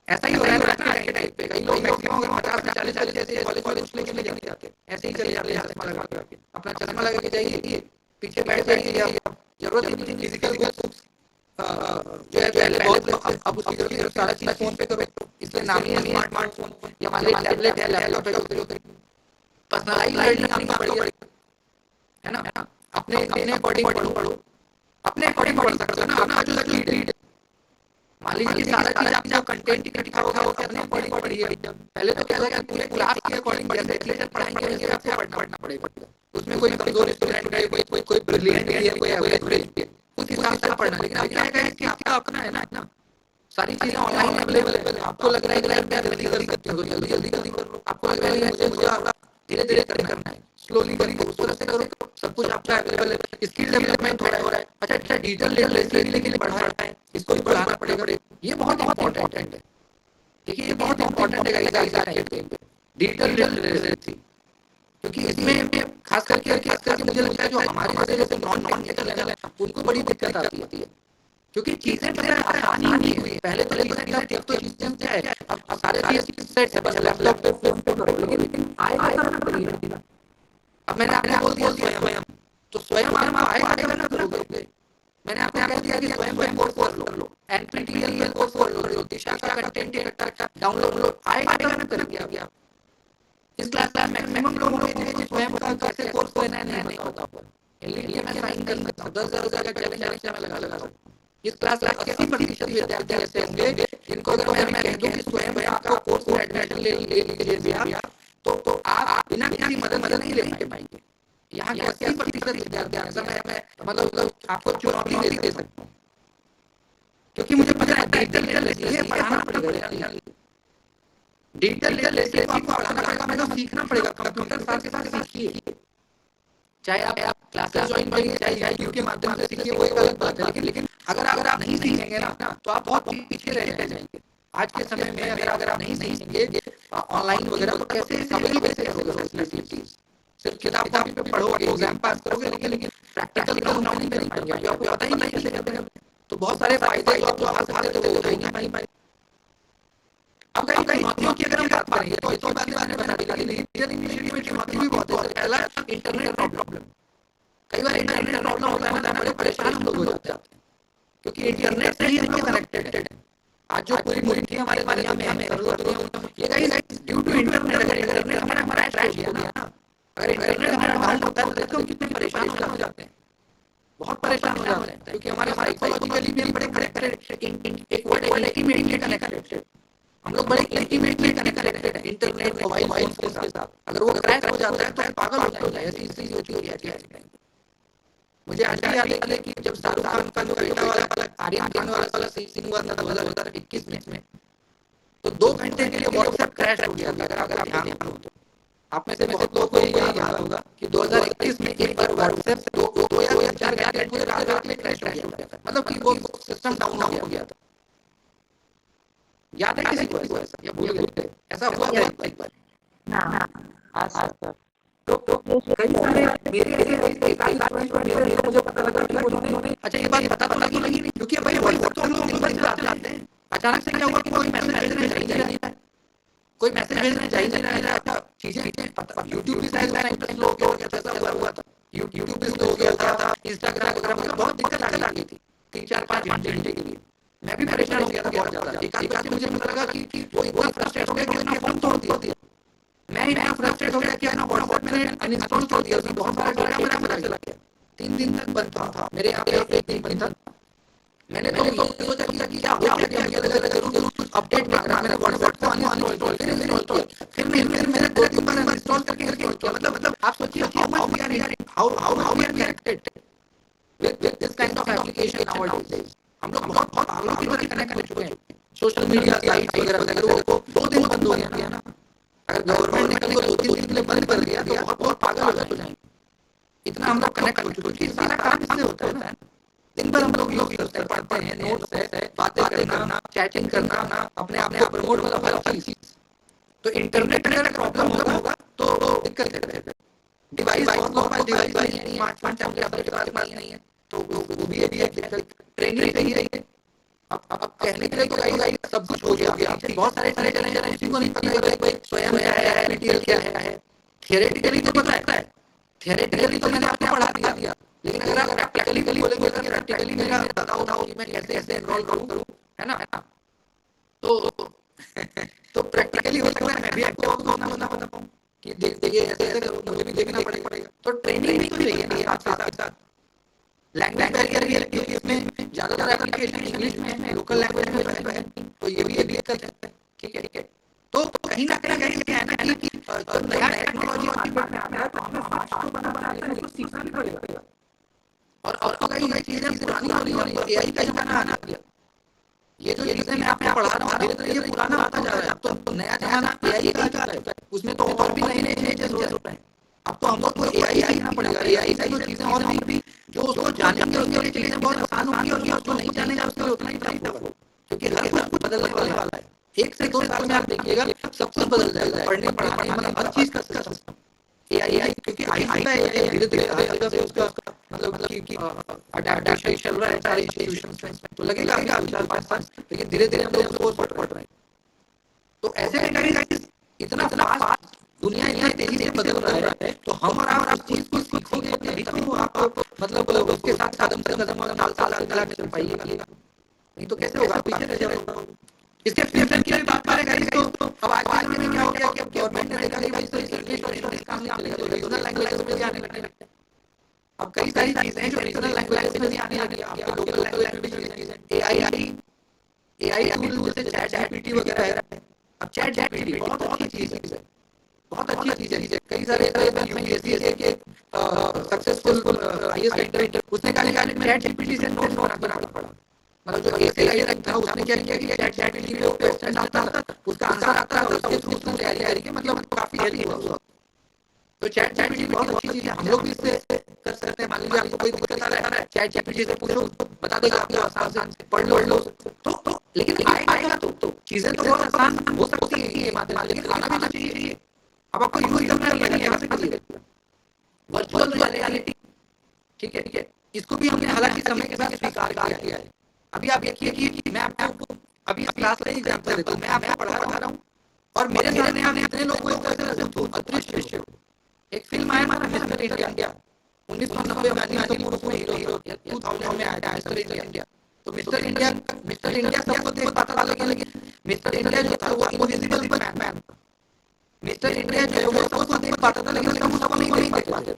ऐसा ही हो रहा है ना आज के टाइम पे। कई लोग मैक्सिमम अगर 50 40 जैसे कॉलेज लेके ले जाते, ऐसे ही चले जाते हैं चश्मा लगा के, अपना चश्मा लगा के जाइए, पीछे बैठ जाइए, या जरूरत ही नहीं फिजिकल बुक्स जो है पहले बहुत, अब उसकी जरूरत सारा चीज फोन पे करो, इसलिए नाम ही है स्मार्टफोन, या मान लीजिए टैबलेट है, लैपटॉप है, पर्सनलाइज लर्निंग आपको पड़ेगी, है ना। अपने अकॉर्डिंग पढ़ो, अपने अकॉर्डिंग पढ़ सकते हो ना, आपका जो रीड, मान लीजिए कि सारा चीज आपको कंटेंट इकट्ठा होगा वो अपने अकॉर्डिंग पढ़िए। पहले तो क्या था कि पूरे क्लास के अकॉर्डिंग जैसे लेक्चर पढ़ाएंगे वैसे आपको पढ़ना पड़ेगा, उसमें कोई कमजोर स्टूडेंट है, कोई ब्रिलियंट है, कोई एवरेज है, उस हिसाब से पढ़ना। लेकिन अब क्या है कि आपका अपना है ना, सारी चीजें ऑनलाइन अवेलेबल है। आपको लग रहा है कि मैं जल्दी कर सकती हूँ, जल्दी कर लो। आपको लग रहा है मुझे धीरे करना है, स्लोली करेंगे, उस तरह से करो, सब कुछ आपका अवेलेबल है। स्किल डेवलपमेंट हो रहा है, अच्छा डिजिटल लिटरेसी के लिए पढ़ा रहा है, इसको भी बढ़ाना पड़ेगा। ये बहुत इंपॉर्टेंट है, देखिए ये बहुत इंपॉर्टेंट है डिजिटल लिटरेसी, क्योंकि इसमें खास करके मुझे लगता है जो हमारे जैसे नॉन टेक्निकल है उनको बड़ी दिक्कत आती है, क्योंकि चीजें पता है आसान ही हुई है। पहले तो अब तो चीजें क्या है, अब सारे सेट है, बस लैपटॉप पे फोन पे करो, लेकिन आएगा। अब मैंने आपने बोल दिया स्वयं, तो स्वयं आपको आएगा ना करोगे। मैंने आपको कह दिया कि स्वयं कोर्स कर लो, एनपीटीईएल में कोर्स कर लो, दिशा का कंटेंट क्रिएटर डाउनलोड आएगा ना करेंगे आप। इस क्लास में मैक्सिमम लोगों को स्वयं का कैसे कोर्स लेना है नहीं पता होगा, इसलिए मैं साइन कर सकता हूँ 10,000 का चैलेंज में लगा। इस क्लास का 80% विद्यार्थी ऐसे होंगे जिनको अगर मैं कह दूं कि स्वयं आपका कोर्स में एडमिशन ले लीजिए तो आप बिना किसी मदद नहीं ले पाएंगे। यहाँ के 80% विद्यार्थी ऐसा मैं मतलब आपको चुनौती दे सकता हूँ, क्योंकि मुझे पता है डिजिटल लिटरेसी पढ़ाना पड़ेगा, डिजिटल लिटरेसी को आपको पढ़ाना पड़ेगा, मतलब सीखना पड़ेगा। कंप्यूटर साथ के साथ सीखिए, चाहे आप क्लासेस ज्वाइन करिए, चाहे यूट्यूब के माध्यम से सीखिए, वो एक अलग बात है। लेकिन अगर आप नहीं सीखेंगे ना तो आप बहुत पीछे रह जाएंगे। आज के समय में अगर आप नहीं सीखेंगे ऑनलाइन वगैरह तो कैसे अवेलेबल करोगे फैसिलिटीज। सिर्फ किताब पे पढ़ोगे, एग्जाम पास करोगे, लेकिन प्रैक्टिकल तो नहीं कर पाएंगे, आपको पता ही नहीं कैसे करते हैं। तो बहुत सारे फायदे जो आपको आ सकते थे वो नहीं पाए। अब कई चुनौतियों की अगर हम बात करेंगे तो इसी बात मैंने बता दी, लेकिन इंडियन इंग्लिश में चुनौती भी बहुत है। पहला इंटरनेट प्रॉब्लम, कई बार इंटरनेट प्रॉब्लम होता है ना, बड़े परेशान हम लोग हो जाते हैं, क्योंकि इंटरनेट से ही हम लोग कनेक्टेड है। आज जो पूरी मुल्क हमारे दुनिया में ये गाइस ड्यू टू इंटरनेट, अगर इंटरनेट हमारा क्रैश हो गया, अगर इंटरनेट हमारा हाल होता है तो कितने परेशान हो जाते हैं, बहुत परेशान हो जाते हैं, क्योंकि हमारे साइकोलॉजिकली भी बड़े कनेक्टेड, एक वर्ड इंटीमेटली कनेक्टेड, हम लोग बड़े इंटीमेटली कनेक्टेड है इंटरनेट मोबाइल फोन के साथ। अगर वो क्रैश हो जाता है तो पागल हो जाएंगे, ऐसी चीज होती है। मुझे आज भी याद है कि जब शाहरुख खान का जो बेटा वाला आर्यन खान वाला सीन हुआ था 2021 में, तो 2 घंटे के लिए व्हाट्सएप क्रैश हो गया था। अगर आप ध्यान हो तो आप में से बहुत लोगों को ये याद होगा कि 2021 में एक बार व्हाट्सएप से दो या 4 घंटे पूरे रात में क्रैश हो गया था, मतलब कि वो सिस्टम डाउन हो गया था। याद है किसी को ऐसा, या भूल गए? ऐसा हुआ था एक बार? हाँ सर। तो कई सारे मेरे ऐसे मुझे पता लगा कि उन्होंने, अच्छा ये बात पता तो लगी नहीं, क्योंकि भाई व्हाट्सएप तो हम लोग दिन भर चलाते हैं। अचानक से क्या हुआ कि कोई मैसेज भेजने जा नहीं रहा है, कोई मैसेज भेजने जा ही नहीं रहा था, चीजें पता। यूट्यूब भी शायद स्लो हो गया था, ऐसा हुआ था। यूट्यूब भी स्लो हो गया था, इंस्टाग्राम वगैरह, मतलब बहुत दिक्कत आ गई थी 3-4-5 घंटे के लिए। मैं भी परेशान हो गया था बहुत ज्यादा। एक आध बार मुझे पता लगा कि वो फ्रस्ट्रेट हो गया कि उसने फोन तोड़ दिया। मैं फ्रस्ट्रेट हो गया कि ना व्हाट्सएप मैंने अनइंस्टॉल कर दिया, उसमें बहुत सारा डाटा मेरा चला गया। 3 दिन तक बंद था मेरे यहाँ पे, 1 दिन बंद था। मैंने तो सोचा कि क्या कुछ अपडेट कर रहा, मैंने व्हाट्सएप को अनइंस्टॉल किया, फिर मैंने 2-3 बार अनइंस्टॉल करके इंस्टॉल किया। मतलब आप सोचिए how we are connected with this kind of application nowadays. हम लोग बहुत पागलों की तरह कनेक्ट हो चुके हैं। सोशल मीडिया साइट्स वगैरह वो 2 दिन बंद हो गया ना, अगर गवर्नमेंट ने 2-3 दिन के लिए बंद कर दिया तो बहुत पागल हो जाएंगे। इतना हम लोग कनेक्ट हो चुके हैं। सारा काम इससे होता है ना, दिन भर हम लोग यूज करते हैं, पढ़ते हैं, नोट्स है, बातें करना, चैटिंग करना, अपने आप को प्रमोट, मतलब हर चीज। तो इंटरनेट अगर प्रॉब्लम होगा तो दिक्कत है। डिवाइस नहीं है, स्मार्टफोन टैबलेट आपके पास नहीं है, तो वो भी एक दिक्कत। ट्रेनिंग सही रही है। अब कहने के लिए तो गाइस सब कुछ हो गया। बहुत सारे चैलेंज हैं, किसी को नहीं पता है भाई स्वयं क्या है, मटेरियल क्या है। थियोरेटिकली तो पता है, थियोरेटिकली तो मैंने आपको पढ़ा दिया, लेकिन अगर आप प्रैक्टिकली बोलेंगे तो प्रैक्टिकली मेरा बताओ कि मैं कैसे एनरोल करूं, है ना। तो प्रैक्टिकली हो सकता है मैं भी आपको बता पाऊं कि देखिए ऐसे करो, मुझे भी देखना पड़ेगा। तो ट्रेनिंग भी तो चाहिए ना साथ। लैंग्वेज बैरियर भी है क्योंकि इसमें ज्यादातर एप्लीकेशन इंग्लिश में है, लोकल लैंग्वेज में है, तो ये भी दिक्कत है। ठीक है। तो कहीं ना कहीं क्या है ना कि जब नया टेक्नोलॉजी मार्केट में आ रहा है तो हमें फास्ट तो बना है, इसको सीखना भी पड़ेगा। और कई चीजें पुरानी हो रही है, एआई का जमाना आ गया। ये जो चीजें मैं आपको पढ़ा रहा हूँ धीरे-धीरे ये पुराना होता जा रहा है। अब तो नया जमाना एआई का आ रहा है, उसमें तो और भी नए चीजें हो रहे हैं। अब तो हम लोग को एआई सीखना पड़ेगा। एआई से जो चीजें और भी जो उसको जानेंगे उसके लिए चीजें बहुत आसान होंगी, और जो नहीं जानेगा उसके लिए उतना ही टफ होगा, क्योंकि हर कुछ बदलने वाला है। 1 से 2 साल में आप देखिएगा सब कुछ बदल जाएगा, पढ़ने पढ़ाने मतलब हर चीज का सिस्टम एआई, क्योंकि आई धीरे-धीरे हर जगह से उसका मतलब कि अडैप्टेशन चल रहा है सारे इंस्टीट्यूशंस में। तो लगेगा 4-5 साल, लेकिन धीरे-धीरे हम लोग उसको पढ़ रहे हैं। तो ऐसे में गाइस इतना फास्ट दुनिया इतनी तेजी से बदल रहा है, तो हम और आप उस चीज को सीखोगे तभी तो आप मतलब उसके साथ कदम से कदम और ताल मिला के चल पाइएगा, नहीं तो कैसे होगा, पीछे रह जाओगे। इसके फ्यूचर की भी बात करें गाइस तो अब आज में क्या हो गया कि गवर्नमेंट ने देखा कि भाई तो इंग्लिश और हिंदी काम नहीं चलेगा, तो रीजनल लैंग्वेज में भी आने लगे। अब कई सारी चीजें हैं जो रीजनल लैंग्वेज में भी आने लगी, आपके लोकल लैंग्वेज में भी चीजें एआई टूल जैसे चैट जीपीटी वगैरह है। अब चैट जीपीटी बहुत अच्छी चीज है, बहुत अच्छी चीज है। कई सारे यूपीएससी के सक्सेसफुल आईएएस कैंडिडेट उसने कहा कि चैट जीपीटी से नोट बनाना पड़ा। मतलब जो एआई था उसने क्या किया कि चैट जीपीटी पे क्वेश्चन डालता था, उसका आंसर आता था, उसके थ्रू उसने तैयारी की, मतलब काफी हेल्प हुआ। तो चैट जीपीटी बहुत अच्छी चीज है, हम लोग भी इससे कर सकते हैं। मान लीजिए आपको कोई दिक्कत आ रहा है, चैट जीपीटी से पूछो, बता देगा आपको आसान से, पढ़ लो। तो लेकिन आएगा तो चीजें तो बहुत आसान हो सकती है ये माध्यम, लेकिन आना भी तो चाहिए। अब आपको यूज करना है, यहाँ से करिए वर्चुअल रियलिटी। ठीक है, इसको भी हमने हालांकि समय के साथ स्वीकार किया है। अभी आप देखिए कि मैं आपको अभी क्लास में एग्जांपल देता हूँ, मैं आपको पढ़ा रहा हूँ और मेरे सामने आपने इतने लोग को एक तरह से अदृश्य एक फिल्म आया हमारा मिस्टर इंडिया 1990 में, उसमें हीरो 2000 में आया मिस्टर इंडिया। तो मिस्टर इंडिया सबको देख पाता था, लेकिन मिस्टर इंडिया जो था वो इनविजिबल मैन। मिस्टर इंडिया जो है वो सबको देख पाता था, लेकिन सब उसको नहीं देख पाते।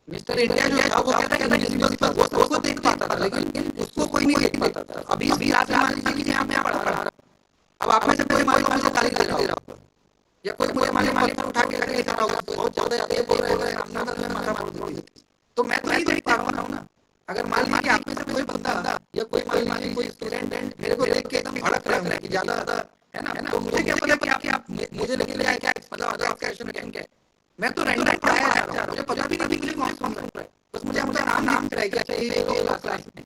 मिस्टर इंडिया जो था वो कहता था इनविजिबल पर वो सबको देख पाता था, लेकिन उसको कोई नहीं देख पाता था। अभी क्लास में मान लीजिए कि मैं पढ़ा रहा हूँ, अब आप में से कोई मान लीजिए गाली दे रहा होगा, या कोई मुझे मालिक पर उठा के रख दिखा रहा होगा, बहुत ज्यादा ये बोल रहे हैं, सामने में माथा मार देती, तो मैं तो नहीं देख पा रहा हूँ ना। अगर मान लीजिए कि आप में से कोई बंदा या कोई मान लीजिए कोई स्टूडेंट मेरे को देख के एकदम भड़क रहा है कि ज्यादा है ना, तो मुझे क्या पता कि आप मुझे लेके क्या क्या मतलब आपका क्वेश्चन क्या है। मैं तो रैंडम पढ़ाया जा रहा हूँ, मुझे पता भी नहीं मुझे कौन सुन रहा है, बस मुझे अपना नाम दिख रहा है कि अच्छा ये लोग क्लास में।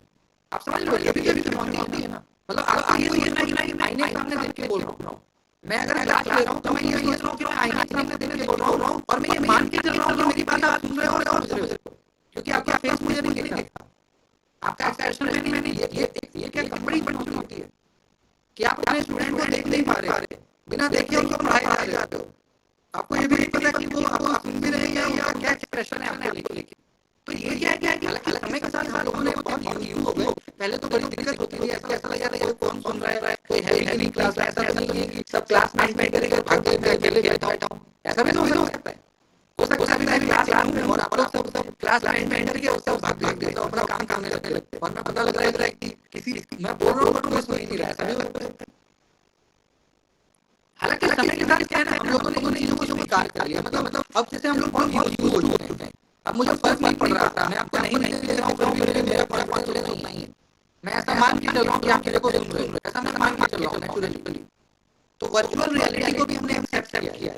आप समझ लो, ये भी चुनौती है ना। मतलब आपको ये सोचना कि मैं आईने के सामने देख के बोल रहा हूँ। मैं अगर क्लास ले रहा हूँ तो मैं ये सोच रहा हूँ कि मैं आईने के सामने देख के बोल रहा हूँ और मैं ये मान के चल रहा हूँ कि मेरी बात आप सुन रहे हो और समझ रहे हो, क्योंकि आपका फेस मुझे नहीं दिखता, आपका एक्सप्रेशन में नहीं। ये क्या बड़ी चुनौती है कि आप अपने स्टूडेंट को देख नहीं पा रहे, बिना देखे उनको पढ़ाए जाते हो। आपको ये भी नहीं पता कि वो आप सुन भी रहे हैं या क्या एक्सप्रेशन है आपको लेके। तो ये क्या है कि हालांकि समय के साथ हम लोगों ने बहुत यूज हो गए। पहले तो बड़ी दिक्कत होती थी, ऐसा लगा था कौन सुन रहा है, कोई हैवी क्लास है, ऐसा तो नहीं है कि सब क्लास में बैठे भाग गए, मैं अकेले बैठा हूँ, ऐसा भी तो हो सकता है। हो सकता है मैं क्लास में हूँ और आप लोग सब क्लास में एंटर के सब भाग देते हो, अपना काम करने लगते और मैं पता लग रहा है कि किसी मैं बोल रहा हूँ बट कोई सुन ही नहीं रहा है, ऐसा भी हो सकता है। हालांकि समय के साथ क्या है ना, हम लोगों ने चीजों को स्वीकार कर लिया। मतलब अब जैसे हम लोग बहुत यूज हो चुके हैं, अब मुझे फर्क नहीं पड़ रहा था, मैं आपको नहीं दे रहा हूँ फिर भी मेरा पढ़ा कॉन्फिडेंस उतना ही है। मैं ऐसा मान के चल रहा हूँ कि आप मेरे को सुन रहे हो, ऐसा मैं मान के चल रहा हूँ नेचुरली। तो वर्चुअल रियलिटी को भी हमने एक्सेप्ट किया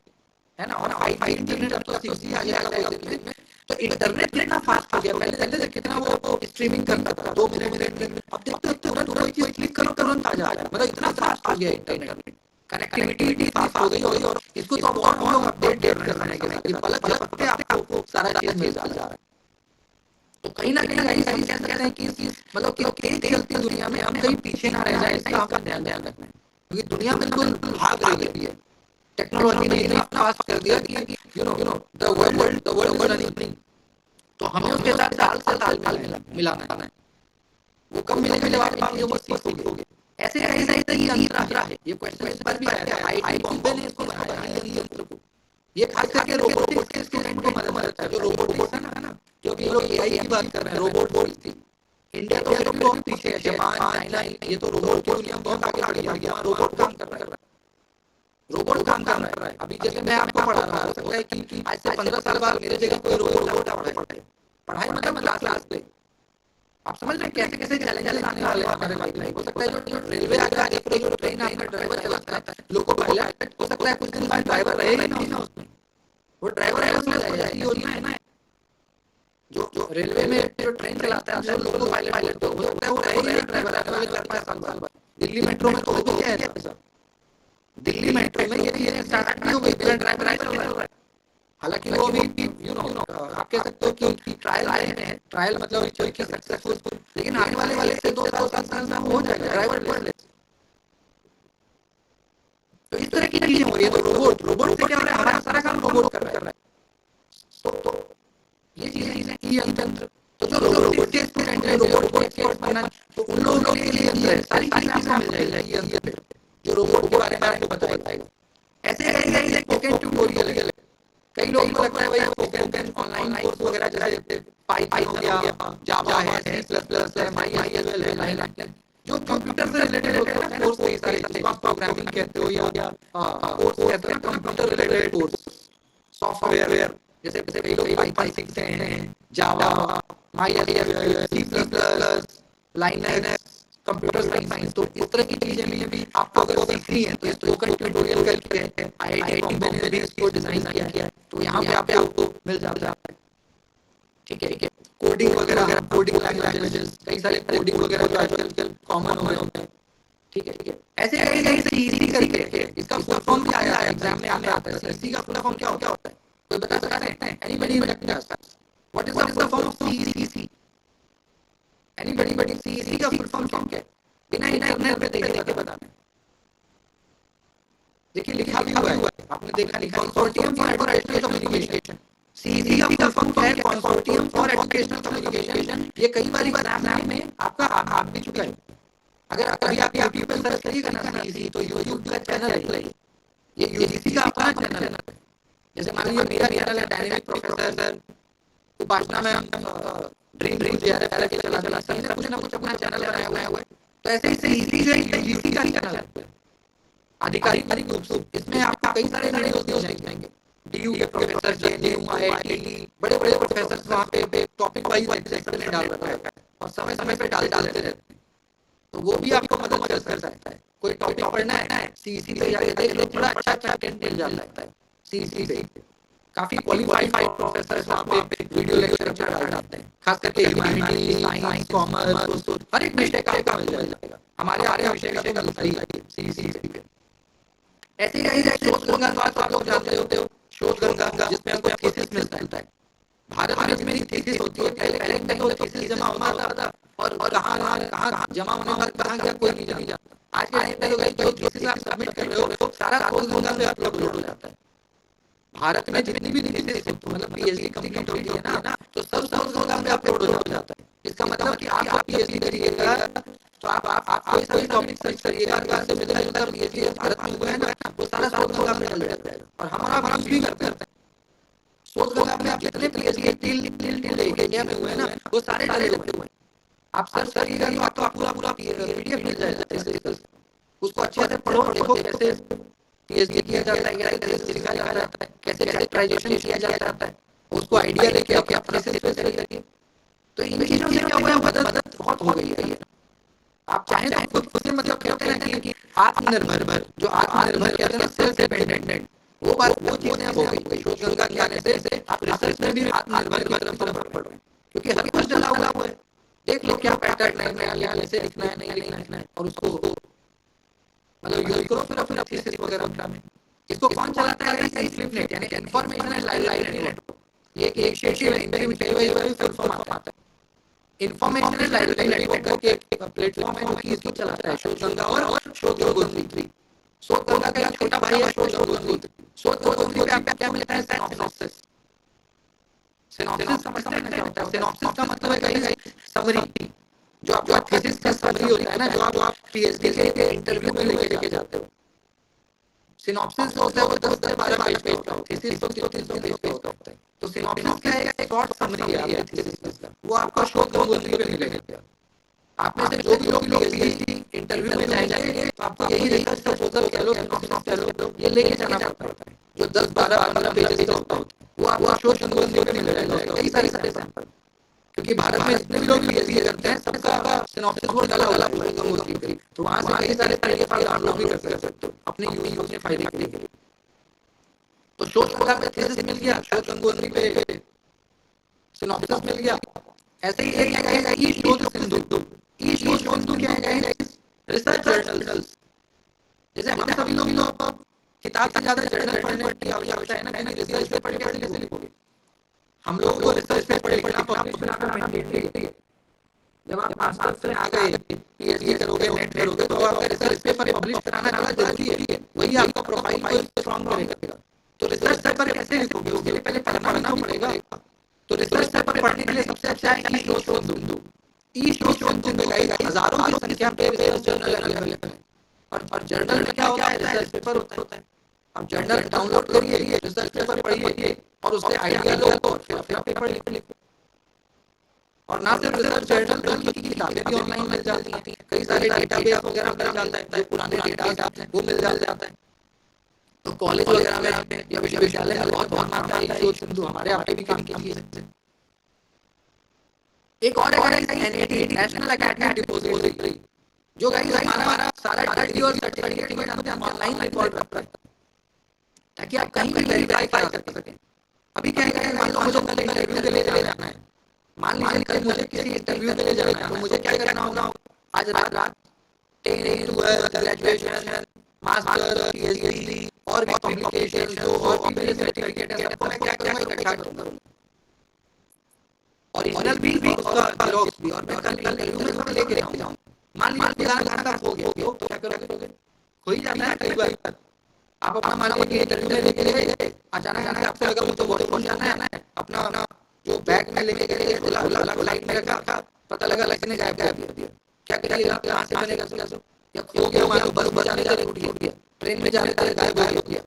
है ना। और 5G इंटरनेट अब तो सीधी आ जाएगा कोई दिन में। तो इंटरनेट कितना फास्ट हो गया, पहले कितना वो स्ट्रीमिंग करता था 2 मिनट में, अब देखते तुरंत कोई चीज क्लिक करो तुरंत आ जाता है। मतलब इतना फास्ट हो गया इंटरनेट, कनेक्टिविटी फास्ट हो गई और इसको तो और हम लोग अपडेट कर रहे हैं कि पलक पे आपको सारा चीज मिल जा रहा है। तो कहीं ना कहीं हम कह सकते हैं कि मतलब कि तेज चलती दुनिया में हम कहीं पीछे ना रह जाए, इसका आपका ध्यान रखना है, क्योंकि दुनिया बिल्कुल भाग रही है। टेक्नोलॉजी ने इतना फास्ट कर दिया कि you know the world is running. तो हमें उसके साथ ताल से ताल मिलाना है। वो कब मिलेगा जब आप चीजों को सीखोगे। ऐसे ही यंत्र है, ये क्वेश्चन इस पर भी आया था, आईआईटी बॉम्बे ने इसको बनाया है यंत्र को। ये खास करके रोबोटिक्स के स्टूडेंट को मदद करता है। जो रोबोटिक्स है ना, जो भी लोग एआई की बात कर रहे हैं, रोबोट बोलती, इंडिया तो फिर भी बहुत पीछे है, जापान चाइना, ये तो रोबोट की दुनिया बहुत आगे बढ़ गया, रोबोट काम कर रहा है, रोबोट काम कर रहा है। अभी जैसे मैं आपको पढ़ा रहा हूँ, हो सकता है कि आज से 15 साल बाद मेरे जगह कोई रोबोट पढ़ाई मतलब क्लास पे। आप समझ रहे हैं कैसे कैसे चैलेंजेस आने वाले हैं हमारे लाइफ। हो सकता है जो रेलवे आगे पूरे जो ट्रेन आपका ड्राइवर चलाता है, लोको पायलट, हो सकता है कुछ दिन बाद ड्राइवर रहे ही ना उसमें, वो ड्राइवर है उसमें ऐसी योजना है ना। जो रेलवे में जो ट्रेन चलाता है जो लोको पायलट, तो हो सकता है वो रहे ही ड्राइवर आने वाले 4-5 साल बाद। दिल्ली मेट्रो में तो क्या है ऐसा, दिल्ली मेट्रो में ये स्टार्ट नहीं हो गई, बिना ड्राइवर चल रहा है। हालांकि वो भी आप कह सकते हो कि ट्रायल आए हैं, ट्रायल मतलब कि सक्सेसफुल, लेकिन आने वाले से 2-3 साल में हो जाएगा ड्राइवर लेस। तो इस तरह की चीजें हो रही है। तो रोबोट से क्या हो रहा है, हमारा सारा काम रोबोट कर रहा है। तो ये चीजें ये यंत्र, तो जो रोबोटिक्स के स्टूडेंट है, रोबोट को एक्सपर्ट बनना, तो उन लोगों के लिए यंत्र है, सारी चीजें आपको मिल जाएगी यंत्र पे, जो रोबोट के बारे में आपको बताएगा। ऐसे स्पोकन ट्यूटोरियल है, कई लोग को लगता है भाई स्पोकन ऑनलाइन कोर्स वगैरह जैसे पाइथन हो गया, जावा है, सी प्लस प्लस है, माईएसक्यूएल है, लाइनक्स, जो कंप्यूटर से रिलेटेड होते हैं कोर्स, कई सारे जिसको आप प्रोग्रामिंग कहते हो या कोर्स कहते हैं, कंप्यूटर रिलेटेड कोर्स, सॉफ्टवेयर जैसे कई लोग पाइथन सीखते हैं, Java, MySQL, C plus plus, Linux, computer science. तो इस तरह की चीजें भी आपको अगर सीखनी है तो स्पोकन ट्यूटोरियल करके आईआईटी बॉम्बे ने भी इसको डिजाइन किया है, तो यहाँ पे आपको मिल जाता है। ठीक है, कोडिंग वगैरह, कोडिंग लैंग्वेजेस, कई सारे कोडिंग वगैरह जो आजकल कॉमन हो गए हैं। ठीक है, ऐसे कई इजी करके इसका फुल फॉर्म भी आया है, एग्जाम में आता है। इसी का फुल फॉर्म क्या होता है, कोई बता सकता है? Anybody what is the form of CEC? Anybody CEC का फुल फॉर्म क्या है? बिना इंटरनेट पे देख के बताना। देखिए लिखा भी हुआ है, आपने देखा, consortium for educational communication. CEC का फुल फॉर्म क्या है? Consortium for educational communication. ये कई बार एग्जाम में आपका आ भी चुका है। अगर कभी आप यूट्यूब पे सर्च करिएगा ना सीईसी, तो यूट्यूब का चैनल है, ये यूजीसी का अपना चैनल है। जैसे मान लीजिए मेरा चैनल है डायनेमिक प्रोफेसर उपासना में ड्रीम JRF के चला सबने कुछ ना कुछ अपना चैनल बनाया हुआ है। तो ऐसे ही सीईसी जो है यूजीसी का चैनल है, आधिकारिक रूप से। इसमें आपको कई सारे वीडियोस मिल जाएंगे, DU के प्रोफेसर, JNU, IIT, बड़े बड़े प्रोफेसर वहाँ पे टॉपिक वाइज लेक्चर में डाल रखा है और समय समय पे डालते रहते हैं। तो वो भी आपको मदद कर सकता है। कोई टॉपिक पढ़ना है, CEC पे जाके देख लो, बड़ा अच्छा कंटेंट मिल जाता है CEC पे। काफी क्वालिफाइड प्रोफेसर वहाँ पे वीडियो लेक्चर डाल जाते हैं, खास करके ह्यूमैनिटीज, साइंस, कॉमर्स, हर एक विषय का आपको मिल जाएगा। हमारे विषय का तो मिलता ही है CEC पे। ऐसे ही शोध गंगा तो आप लोग जानते होते हो, शोध गंगा जिसमें हमको थीसिस मिलता है। भारत में मेरी थीसिस होती है, पहले तो थीसिस जमा होता था और कहाँ जमा होने और कहाँ गया कोई नहीं जानता। आज के टाइम पे जो थीसिस आप सबमिट कर रहे हो सारा शोध गंगा में अपलोड हो जाता है। भारत में जितनी भी थीसिस मतलब PhD कंप्लीट होती है ना, तो सब शोध गंगा में अपलोड हो जाता है। इसका मतलब कि आप PhD करिएगा तो आप कोई टॉपिक सर्च करिएगा, से मिलता जुलता PhD भारत में हुआ है ना, वो सारा शोध गंगा में डाल जाएगा और हमारा भी करते हैं। शोध गंगा में आप जितने PhD इंडिया में हुए ना, वो सारे डाले हुए हैं। आप सर्च करिएगा तो आप पूरा PDF मिल जाएगा। उसको अच्छे से पढ़ो, देखो कैसे PhD किया जाता है, कैसे लिखा जाता है, कैसे कैरेक्टराइजेशन किया जाता है, उसको आइडिया लेके अपने से करिए। तो इन चीजों से क्या हुआ है, मदद बहुत हो गई है। आप चाहें तो खुद से मतलब कहते हैं कि आत्मनिर्भर, जो आत्मनिर्भर कहते हैं ना, सेल्फ डिपेंडेंट, वो बात वो चीजें हो गई शोध गंगा के आने से। आप रिसर्च में भी आत्मनिर्भर की तरफ बढ़ रहे हैं, क्योंकि हर कुछ डला हुआ है। देख लो क्या पैटर्न है, कैसे लिखना है, नहीं लिखना है, और उसको मतलब यूज करो फिर थीसिस वगैरह में। इसको कौन चलाता है? IFNet यानी इंफॉर्मेशन एंड लाइब्रेरी नेटवर्क। ये एक इनिशिएटिव है, इनका भी फुल फॉर्म आता है। इंफॉर्मेशन एंड लाइब्रेरी नेटवर्क एक प्लेटफॉर्म है जो कि इसको चलाता है, शोध गंगा और शोध गंगोत्री। शोध गंगा का एक छोटा भाई है शोध गंगोत्री। शोध गंगोत्री पे आपको क्या मिलता है? सिनॉप्सिस। सिनॉप्सिस समझते हैं क्या होता है? सिनॉप्सिस का मतलब है गाइस समरी, जो आपका थीसिस का समरी होता है ना, जो आप PhD के इंटरव्यू में लेके जाते हो। सिनॉप्सिस होता है वो 10 से 12 पेज का, थीसिस होती है 300 पेज का होता है। तो सिनॉप्सिस क्या है? एक शॉर्ट समरी है थीसिस का, वो आपको शोध गंगोत्री पे मिलेगा। आप में से जो भी लोग PhD इंटरव्यू में जाएंगे तो आपको यही रिसर्च प्रपोजल कह लो, सिनॉप्सिस कह लो, ये लेके जाना पड़ता है, जो 10-12 पेज का होता है। वो आपको शोध गंगोत्री पे मिल जाएगा, कई सारे सैंपल। क्योंकि भारत में जितने भी लोग PhD करते हैं सबका सिनॉप्सिस वो डाला हुआ है गंगोत्री पे, तो वहां से कई सारे PDF फाइल डाउनलोड भी कर सकते हो अपने यूज में फायदे के लिए। तो शोध गंगा पे थीसिस मिल गया, शोध गंगोत्री पे सिनॉप्सिस मिल गया। ऐसे ही एक है ई शोध सिंधु। ई शोध सिंधु क्या है? Research journals. जैसे हम सभी लोग किताब से ज्यादा जर्नल पढ़ने की आवश्यकता है ना, कि रिसर्च पे पढ़ के कैसे लिखोगे? हम लोगों को रिसर्च पेपर लिखना पड़ेगा। जब आप मास्टर्स में आ गए, PhD करोगे, नेट करोगे, तो आपका रिसर्च पेपर पब्लिश कराना बड़ा जरूरी है। वही आपका प्रोफाइल को स्ट्रांग करेगा। तो रिसर्च पेपर कैसे लिखोगे? उसके लिए पहले पढ़ना पड़ेगा। तो रिसर्च पेपर पढ़ने के लिए सबसे अच्छा है ई शोध सिंधु। ई शोध सिंधु में गाइस हजारों की संख्या पे रिसर्च जर्नल अवेलेबल है। और जर्नल में क्या होता है? रिसर्च पेपर होता है। अब जर्नल डाउनलोड करिए, रिसर्च पेपर पढ़िए और उससे आइडिया लो और फिर पेपर लिखो। और ना सिर्फ रिसर्च जर्नल बल्कि किताबें भी ऑनलाइन मिल जाती हैं, कई सारे डेटाबेस वगैरह मिल जाता है, जो पुराने डेटा वो मिल जाता है। तो कॉलेज वगैरह में या विश्वविद्यालय में बहुत मात्रा में शोध सिंधु हमारे आप भी काम कीजिए। एक और है NAT नेशनल एकेडमिक डिपॉजिटरी, जो गाइस हमारा सारा डिग्री और सर्टिफिकेट हम ऑनलाइन रिकॉर्ड रखता है, ताकि आप कहीं भी वेरीफाई कर सकें। अभी क्या है, मान लो मुझे कल इंटरव्यू के लिए जाना है, मान लीजिए कल मुझे किसी इंटरव्यू के लिए जाना है, तो मुझे क्या करना होगा? आज रात 10 ग्रेजुएशन, मास्टर, PhD और भी पब्लिकेशन जो और भी सर्टिफिकेट है, सबको मैं क्या करूंगा? इकट्ठा करूंगा, ओरिजिनल भी उसका जेरॉक्स भी, और मैं कल इंटरव्यू में सब लेके जाऊंगा। मान लीजिए खाना हो गया तो क्या करोगे? हो ही जाता है कई बार। आप अपना मान लीजिए इंटरव्यू में लेके गए, अचानक आपसे लगा मुझे वॉशरूम जाना है, अपना जो बैग में लेके गए खोला लाइट में रखा, पता लगा लाइट ने गायब कर दिया। क्या करिएगा? कहाँ से बनेगा? या खो गया, मान लो बस जाने जा रहे उठ गया, ट्रेन में जाने जा रहे गायब हो गया,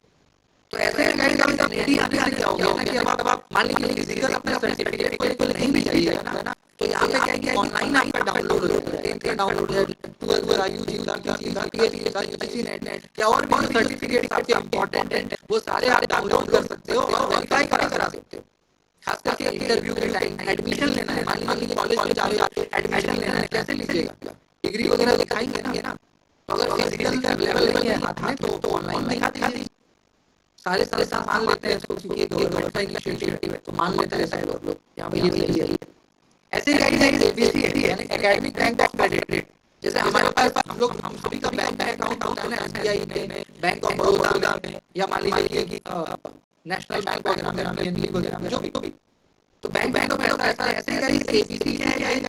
तो ऐसे में गाइस अब नहीं आने से क्या हो गया ना कि अब आप मान लीजिए फिजिकल अपना सर्टिफिकेट कोई नहीं भी चाहिए ना, तो यहाँ पे क्या है ऑनलाइन आपका डाउनलोड हो जाएगा, 10th का डाउनलोड है, 12th का, यूजी का, पीएचडी का, यूजीसी नेट या और भी सर्टिफिकेट आपके इंपॉर्टेंट है वो सारे आप डाउनलोड कर सकते हो और वेरीफाई करा सकते हो। खास करके इंटरव्यू के टाइम एडमिशन लेना है, मान लीजिए कॉलेज में जा रहे हो, एडमिशन लेना है, कैसे लीजिएगा? डिग्री वगैरह दिखाएंगे ना, तो अगर फिजिकल लेवल नहीं है हाथ में तो ऑनलाइन दिखा दीजिए। सारे मान लेते हैं इसको क्योंकि गवर्नमेंट का इनिशिएटिव है, तो मान लेते हैं सारे लोग यहाँ पे ये चाहिए। ऐसे गाइस एबीसी है यानी एकेडमिक बैंक ऑफ क्रेडिट, जैसे हमारे पास हम सभी का बैंक अकाउंट होता है ना, एसबीआई में, बैंक ऑफ बड़ौदा में, या मान लीजिए कि नेशनल बैंक वगैरह में, पीएनबी वगैरह में, जो भी तो बैंक ऑफ बड़ौदा ऐसे गाइस एबीसी है guys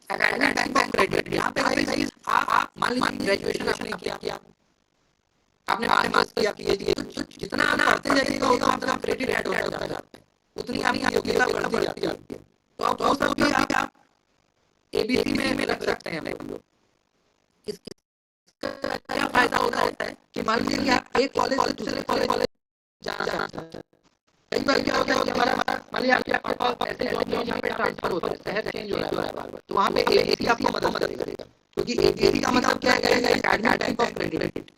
academic bank of credit. यहाँ पे गाइस आप मान लीजिए ग्रेजुएशन आपने किया, आपने मास्टर्स किया, पीएचडी, तो जितना आप पढ़ते जाइएगा उतना आपका क्रेडिट ऐड होता जाता है, उतनी आपकी योग्यता बढ़ती जाती है। तो आप वो सब भी आप एबीसी में रख सकते हैं हम लोग। इसका क्या फायदा होता है कि मान लीजिए कि आप एक कॉलेज से दूसरे कॉलेज जाना चाहते हैं, कई बार क्या होता है कि हमारा मान लीजिए आपके पास ऐसे जॉब यहाँ पे ट्रांसफर होता है, शहर चेंज हो रहा है बार-बार, तो वहाँ पे एबीसी आपको मदद करेगा, क्योंकि एबीसी का मतलब क्या है एकेडमिक बैंक ऑफ क्रेडिट,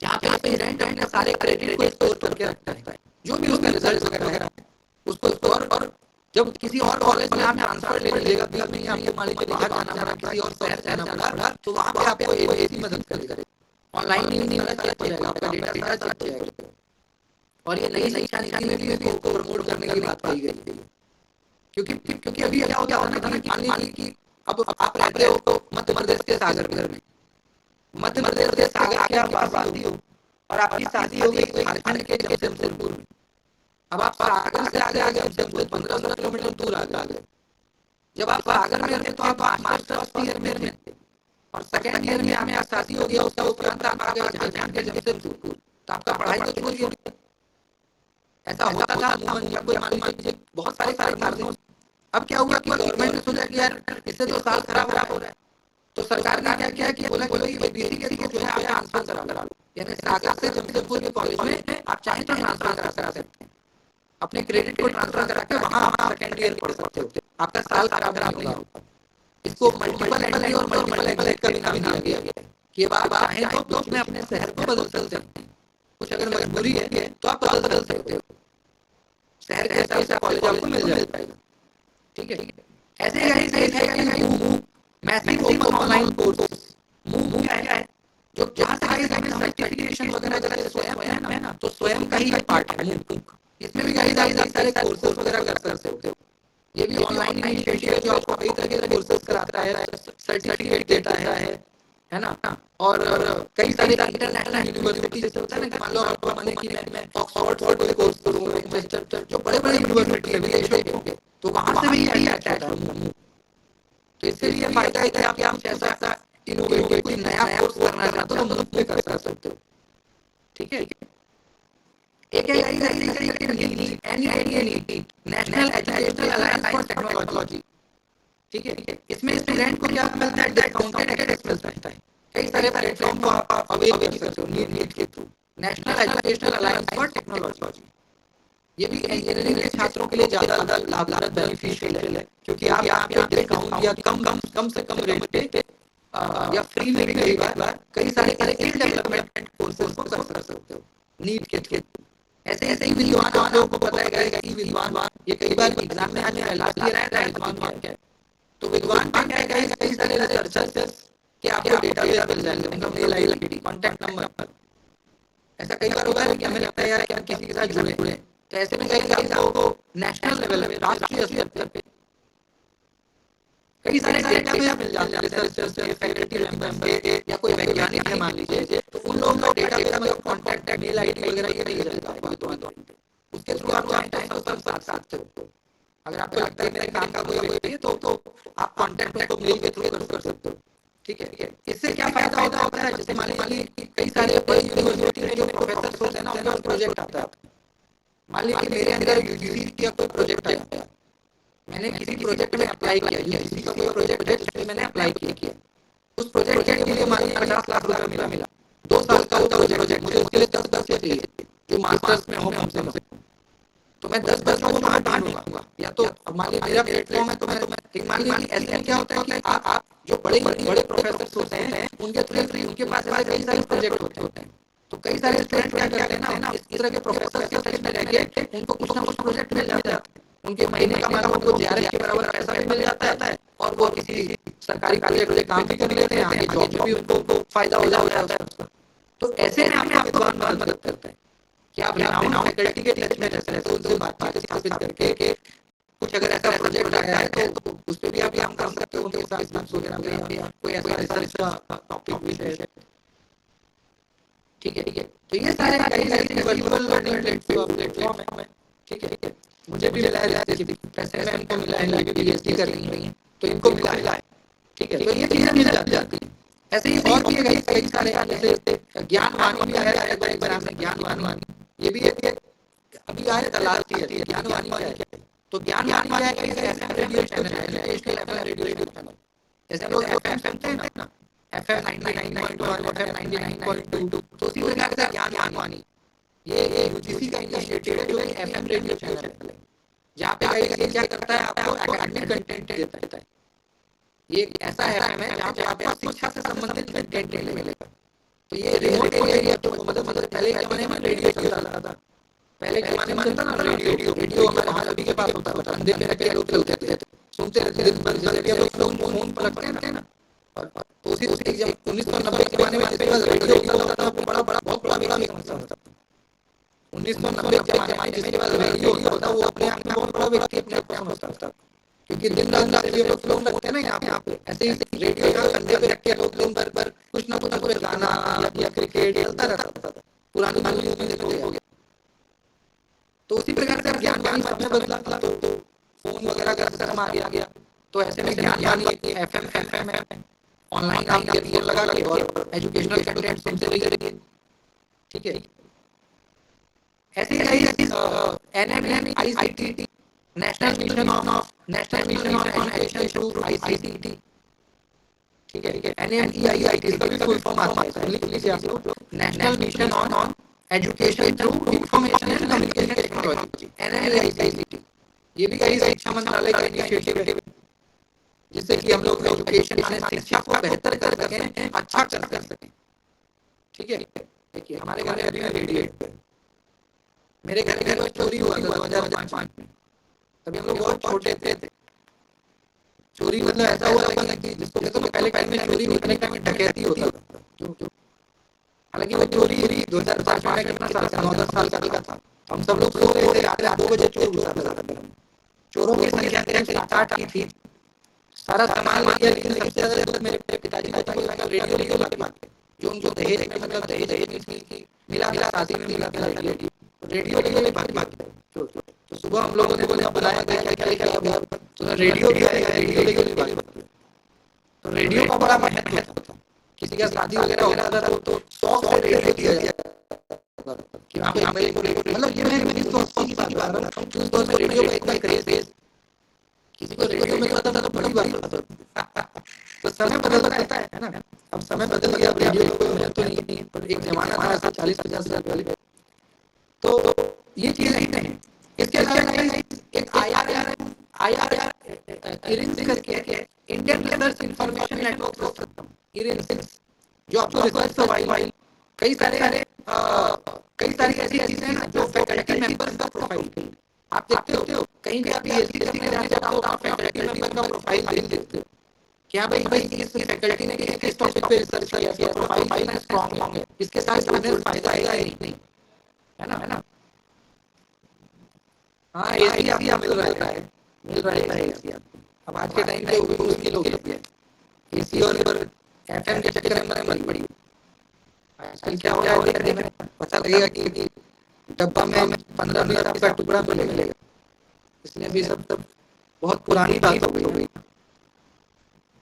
जहाँ पे स्टूडेंट अपने सारे क्रेडिट को स्टोर करके रखता है, जो भी उसका रिजल्ट वगैरह उसको स्टोर, और जब किसी और कॉलेज में आप ट्रांसफर ले लीजिएगा, बीच में आपको मान लीजिए बाहर जाना पड़ा, किसी और शहर जाना पड़ा, तो वहाँ पे आपको एबीसी मदद करेगा। ऑनलाइन नहीं होना चेक हो जाएगा, आपका डेटा सारा चेक हो जाएगा। और ये नई शिक्षा नीति में भी इसको प्रमोट करने की बात कही गई है, क्योंकि अभी क्या हो गया होता है कि मान लीजिए कि अब आप रहते हो तो मध्य प्रदेश के सागर में, मध्य प्रदेश के सागर के आप शादी हो और आपकी शादी हो गई झारखंड के जमशेदपुर में। अब आप सागर से आगे 15 किलोमीटर दूर आ गए। जब आप सागर में थे तो आप मास्टर्स फर्स्ट ईयर में थे और सेकेंड ईयर में हमें शादी हो गया, उसका उपरांत आप आ गए झारखंड के जमशेदपुर, तो आपका पढ़ाई तो छूट गई। ऐसा होता था अमूमन, या कोई मान लीजिए बहुत सारे कारण। अब क्या हुआ कि गवर्नमेंट ने सोचा कि यार इससे तो साल खराब हो रहा है, तो सरकार ने क्या किया कि बोला कि भाई एबीसी के थ्रू जो है आप ट्रांसफर करा लो, यानी सागर से जमशेदपुर के कॉलेज में आप चाहें तो ट्रांसफर करा सकते हैं, अपने क्रेडिट को ट्रांसफर करा के वहां आप सेकेंड ईयर पढ़ सकते हो, आपका साल खराब नहीं होगा। इसको मल्टीपल एंट्री और मल्टीपल एग्जिट का भी नाम दिया गया है कि आप चाहें तो अपने शहर को बदल सकते हैं, कुछ अगर मजबूरी है तो आप बदल सकते हो, शहर के हिसाब से कॉलेज आपको मिल जाएगा। ठीक है, ऐसे massive open online courses move क्या है, जो जहाँ से सर्टिफिकेशन वगैरह जैसे स्वयं है ना, तो स्वयं का ही पार्ट है मूव। इसमें भी गाइस सारे कोर्सेज वगैरह कर सकते हो। ये भी ऑनलाइन इनिशिएटिव है जो आपको कई तरह के कोर्सेज कराता है, सर्टिफिकेट देता है ना। और कई सारे इंटरनेशनल यूनिवर्सिटी जैसे होता है ना कि मान लो आपको माने कि मैं ऑक्सफोर्ड से कोर्स करूंगा, मैनचेस्टर, जो बड़े-बड़े यूनिवर्सिटी है विदेशों के, तो वहां से भी ये अटैच है। तो इससे ये फायदा है कि आप ऐसा इनोवेटिव कोई नया कोर्स करना चाहते हो तो मुफ्त में कर सकते हो। ठीक है, एक national educational alliance for technology. ठीक है, इसमें स्टूडेंट को क्या मिलता है, डिस्काउंटेड एक्सेस मिलता है, कई सारे प्लेटफॉर्म को आप अवेल कर सकते हो नीट के through. National educational alliance for technology, ये भी इंजीनियरिंग के छात्रों के लिए ज्यादा लाभदायक बेनिफिशियल है, क्योंकि आप यहाँ पे डिस्काउंट या कम से कम रेट पे या फ्री में भी कई सारे स्किल डेवलपमेंट कोर्सेज को कर सकते हो नीट के थ्रू। ऐसे ही विद्वान आप लोगों को पता है कि विद्वान ये कई बार एग्जाम में आने लास्ट ईयर आया था विद्वान क्या है, तो विद्वान क्या है कई सारे रिसर्चर्स के आपको डेटाबेस मिल जाएंगे, उनका मेल आईडी, कांटेक्ट नंबर। ऐसा कई बार होगा कि हमें लगता है यार कि हम किसी के साथ जुड़े, तो ऐसे में गाइस आपको नेशनल लेवल पे, राष्ट्रीय स्तर पे कई सारे डेटाबेस मिल जाते हैं, रिसर्चर्स के, फैकल्टी मेंबर्स के, या कोई वैज्ञानिक है मान लीजिए, तो उन लोगों का डेटाबेस मतलब कांटेक्ट मेल आईडी वगैरह ये नहीं रहता आपको, तो उसके थ्रू आप चाहें तो सब साथ सकते हो। अगर आपको लगता है मेरे काम का कोई है तो आप कांटेक्ट को मेल के थ्रू कर सकते हो। ठीक है, इससे क्या फायदा होता है, जैसे मान लीजिए कई सारे बड़ी यूनिवर्सिटी में जो प्रोफेसर होते हैं ना, उनका प्रोजेक्ट आता है। मान लीजिए मेरे अंदर यूजीसी का कोई प्रोजेक्ट आया, मैंने किसी प्रोजेक्ट में अप्लाई किया, यूजीसी का कोई प्रोजेक्ट है जिसमें मैंने अप्लाई किया, उस प्रोजेक्ट के लिए मान लीजिए 50 लाख रुपए मिला, 2 साल का प्रोजेक्ट, मुझे उसके लिए 10 बच्चे चाहिए, जो मास्टर्स में हो कम से कम, तो मैं 10 बच्चों को वहाँ ढूंढूंगा। या तो मान लीजिए मेरा प्लेटफॉर्म है, तो मैं मान लीजिए ऐसे में क्या होता है कि आप जो बड़े प्रोफेसर होते हैं उनके थ्रू उनके पास ऐसे कई सारे प्रोजेक्ट होते हैं, तो कई सारे स्टूडेंट क्या करते हैं ना, इस तरह के प्रोफेसर के टच में रह के उनको कुछ ना कुछ प्रोजेक्ट मिल जाता है, उनके महीने का मतलब उनको जेआरएफ के बराबर पैसा भी मिल जाता है और वो किसी सरकारी प्रोजेक्ट में काम भी कर लेते हैं, आगे जॉब में भी उनको फायदा हो जाता है उसका। तो ऐसे में आपको विद्वान मदद करते हैं कि आप रेनाउंड फैकल्टी के टच में रहते हैं, तो उनसे बातचीत स्थापित करके कुछ अगर ऐसा प्रोजेक्ट आया है तो उस पर भी आप काम कर सकते हो, उनके साथ ग्रुप्स वगैरह में कोई ऐसा रिसर्च का टॉपिक विषय है। ठीक है, तो ये सारे वर्चुअल लर्निंग प्लेटफॉर्म है। ठीक है, मुझे भी मिला है, पैसे में इनको मिला है, ये भी पीएचडी कर रही हैं तो इनको मिला है। ठीक है, तो ये चीजें मिल जाती हैं। ऐसे ही और भी कई सारे, जैसे ज्ञानवाणी भी आया है एक बार में, ज्ञानवाणी ये भी अभी आया था लास्ट ईयर। ज्ञानवाणी क्या है? तो ज्ञानवाणी क्या है, एफएम रेडियो चैनल है, नेशनल एफएम रेडियो चैनल। जैसे लोग एफएम सुनते हैं ना, एफएम 99.1, एफएम 99.2, तो उसी प्रकार से ज्ञानवाणी ये यूजीसी का इनिशिएटिव है, जो कि एफएम रेडियो चैनल है, जहाँ पे क्या करता है, आपको एकेडमिक कंटेंट देता है। ये ऐसा एफएम है जहाँ पे आपको शिक्षा से संबंधित कंटेंट मिलेगा। तो ये रिमोट एरिया, तो मतलब पहले के जमाने में रेडियो चलता था, पहले के जमाने में चलता ना रेडियो हमारे सभी के पास होता था, अंधेरे में रखे लोग थे, सुनते रहते दिन भर। जैसे कि लोग फोन पर रखते हैं ना, और तो उसी 1990 के जमाने में रेडियो होता था, बहुत बड़ा समस्या होता था। 1990 के जमाने में जिसके पास रेडियो होता था वो अपने आप में बहुत बड़ा व्यक्ति अपने आप को समझता था, क्योंकि दिन रात रेडियो लोग फोन रखते हैं ना यहाँ पे, ऐसे ही रेडियो का कंधे पे रख के लोग दिन भर कुछ ना कुछ गाना या क्रिकेट चलता रहता था, पुरानी न्यूज़ हो गया। तो उसी प्रकार से ज्ञानवाणी समय बदला, तो फोन वगैरह का सिस्टम आ गया, तो ऐसे में ज्ञानवाणी एफएम ऑनलाइन आप ईयरफोन लगा के और एजुकेशनल कंटेंट सुनते रहिए। ठीक है, ऐसे ही NMEICT, national mission on education through ICT. ठीक है, एनएमईआईसीटी इसका भी फुल फॉर्म आता है, लिख लीजिए आप लोग, national mission on education through information and communication technology, NMEICT. ये भी कई शिक्षा मंत्रालय का इनिशिएटिव है, जिससे कि हम लोग एजुकेशन माने शिक्षा को बेहतर कर सकें, अच्छा कर सकें। ठीक है, देखिए हमारे घर में अभी रेडियो है, मेरे घर में चोरी हुआ था 2005 में, तभी हम लोग बहुत छोटे थे। चोरी मतलब ऐसा हुआ था कि जिसको कहते हैं पहले टाइम में चोरी होने टाइम में डकैती होता था, हालांकि वो चोरी 2005 में कितना साल का 9-10 साल का था। हम सब लोग सो रहे थे, रात 2 बजे चोर घुसा था। चोरों की संख्या 7-8 की थी, सारा सामान ले गया, लेकिन सबसे ज्यादा मेरे पिताजी को रेडियो लगे, जो उनको दहेज में मतलब दहेज मिला शादी में मिला था रेडियो के बाकी। तो सुबह हम लोगों ने बोले बुलाया गया, क्या तो रेडियो भी आएगा, रेडियो के बाकी। तो रेडियो का बड़ा महत्व था, किसी का शादी वगैरह हो रहा था तो 100 से रेडियो दिया जाता कि वहाँ पे मतलब ये मैं 1980 की बात कर रहा हूँ, उस दौर में रेडियो का इतना क्रेज, किसी को रेडियो में पता था तो बड़ी बात था। तो समय बदल रहता है ना, अब समय बदल गया, रेडियो को मैं तो नहीं, पर एक जमाना था ऐसा 40-50 साल पहले। तो ये चीज नहीं है। इसके अलावा एक IRR इरिंस करके Indian research information network system, IRINS, जो आपको रिसर्च प्रोवाइड कई सारी ऐसी चीजें हैं जो फैकल्टी मेंबर्स का प्रोफाइल आप देखते हो, कहीं भी आप पीएचडी करने जाते हो तो आप फैकल्टी मेंबर का प्रोफाइल देखते हो, क्या भाई इस फैकल्टी ने किस टॉपिक पे रिसर्च किया, प्रोफाइल कितना स्ट्रांग है, इसके साथ हमें फायदा आएगा ही नहीं, है ना। हाँ, एसी आपको मिल रहा है एसी। अब आज के टाइम पे उसकी लोग एसी और एफएम के चक्कर में मत पड़ी। आजकल क्या हो रहा है, पता लगेगा कि डब्बा में 15-20 आपका टुकड़ा मिलेगा, इसलिए भी सब बहुत पुरानी बात हो गई।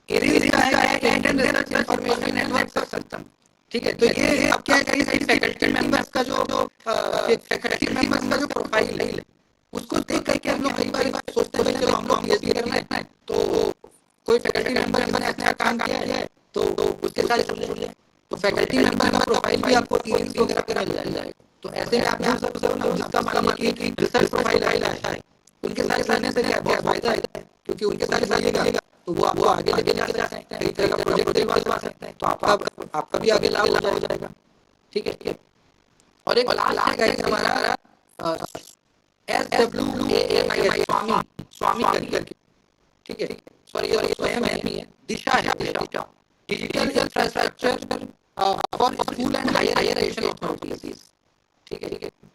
Indian research information network system. ठीक है, तो ये अब क्या है, फैकल्टी मेंबर्स का जो प्रोफाइल है, उसको देख करके हम लोग कई बार सोचते हैं चलो हम लोग पीएचडी करना है, तो कोई फैकल्टी मेंबर ने अच्छा काम किया है तो उसके साथ जुड़ जाए, तो फैकल्टी मेंबर का प्रोफाइल भी आपको इरिंस वगैरह पे मिल जाएगा। तो ऐसे में आप ढूंढ सकते हो ना जिसका मान लीजिए कि रिसर्च प्रोफाइल अच्छा है, उनके साथ रहने से क्या बहुत फायदा है, क्योंकि उनके साथ जाइएगा तो वो आपको आगे लेके जा सकते हैं, कई तरह का प्रोजेक्ट दिलवा सकते हैं, तो आपका भी आगे लाभ हो जाएगा। ठीक है। और एक लास्ट गाइस हमारा SWAMIS स्वामी करके, ठीक है, सॉरी ये स्वयं है, दिशा है, Diksha digital infrastructure for school and higher education authorities. ठीक है।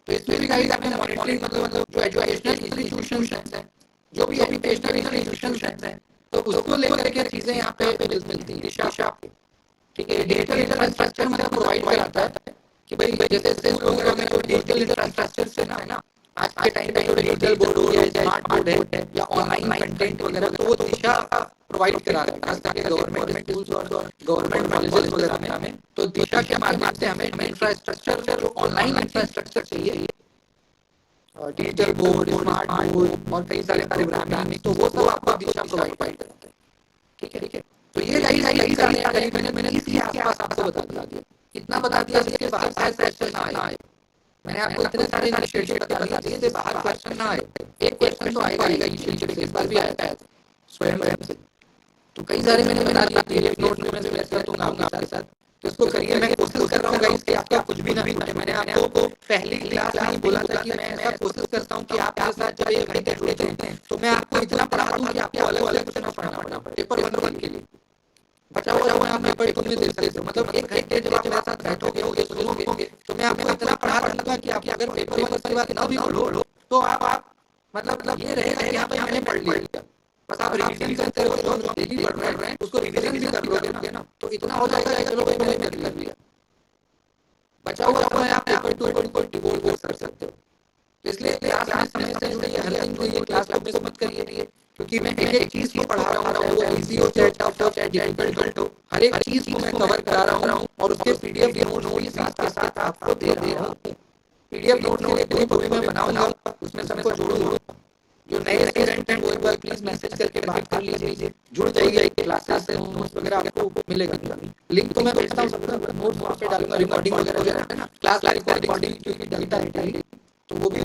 तो इसमें भी गाइस आपने मॉनिटरिंग मतलब जो एजुकेशनल इंस्टीट्यूशंस हैं, जो भी एजुकेशनल इंस्टीट्यूशंस हैं, तो उसको लेकर के चीजें यहाँ पे मिलती हैं दिशा। ठीक है। डिजिटल इंफ्रास्ट्रक्चर मतलब प्रोवाइड कराता है कि भाई जैसे स्कूल वगैरह में जो डिजिटल इंफ्रास्ट्रक्चर से ना आज के टाइम पे जो डिजिटल बोर्ड हो गया है, स्मार्ट बोर्ड है या ऑनलाइन कंटेंट वगैरह, तो वो दिशा प्रोवाइड करा रहा है खास करके गवर्नमेंट स्कूल्स और गवर्नमेंट कॉलेजेस वगैरह में। तो दिशा के माध्यम से हमें इंफ्रास्ट्रक्चर जो ऑनलाइन इंफ्रास्ट्रक्चर चाहिए, डिजिटल बोर्ड, स्मार्ट बोर्ड और कई सारे प्रोग्रामिंग, तो वो सब आपको दिशा प्रोवाइड करते हैं। ठीक है। तो ये करीब मैंने इसके आसपास आपको बता दिया, इतना बता दिया इसके बाहर शायद क्वेश्चन ना आए। मैंने आपको इतने सारे इनिशिएटिव बता दिए इससे बाहर क्वेश्चन ना आए। एक क्वेश्चन तो आएगा इनिशिएटिव से, इस बार भी आया था स्वयं से। तो कई सारे मैंने बना दिया, पीडीएफ नोट में मैं शेयर कर दूंगा आपके साथ, तो इसको करिए। मैं कोशिश कर रहा हूँ गाइस कि आपका कुछ भी ना छूटे। मैंने आपको पहली क्लास में बोला था कि मैं ऐसा कोशिश करता हूँ कि आपके साथ जब ये घंटे जुड़ते हैं तो मैं आपको इतना पढ़ा दूं कि आपको अलग अलग कुछ ना पढ़ना पड़े पेपर 1 के लिए। बचा हुआ आप पेपर 2 में दे सकते हो। मतलब एक घंटे जब आप मेरे साथ बैठोगे सुनोगे तो मैं आपको इतना पढ़ा दूंगा कि आप अगर पेपर 1 के बाद ना भी बोलो तो आप मतलब ये रहेगा कि भाई मैंने पढ़ लिया। बस आप रिवीजन करते रहो, जो डेली पढ़ रहे हैं उसको रिवीजन भी कर लोगे ना तो इतना हो जाएगा कि चलो भाई मैंने कर लिया। बचा हुआ है आप पेपर 2 को डिवोट कर सकते हो। तो इसलिए क्लास में समय से जुड़िए, हर दिन को ये क्लास को मिस मत करिए, क्योंकि मैं एक एक चीज को पढ़ा रहा हूँ, वो इजी हो चाहे टफ हो चाहे डिफिकल्ट हो, हर एक चीज को मैं कवर करा रहा हूँ और उसके पीडीएफ नोट भी साथ साथ आपको दे रहा हूँ। पीडीएफ नोट के लिए मैं बनाऊंगा, उसमें सबको जोड़ूंगा। जो नए स्टूडेंट हैं वो एक बार प्लीज मैसेज करके बात कर लीजिए, जुड़ जाइए क्लासेस से, नोट्स वगैरह आपको मिलेगा। लिंक तो मैं भेजता हूँ सबका, नोट्स वहाँ पे डालूंगा, रिकॉर्डिंग वगैरह है ना, क्लास रिकॉर्डिंग क्योंकि डालता है, तो वो भी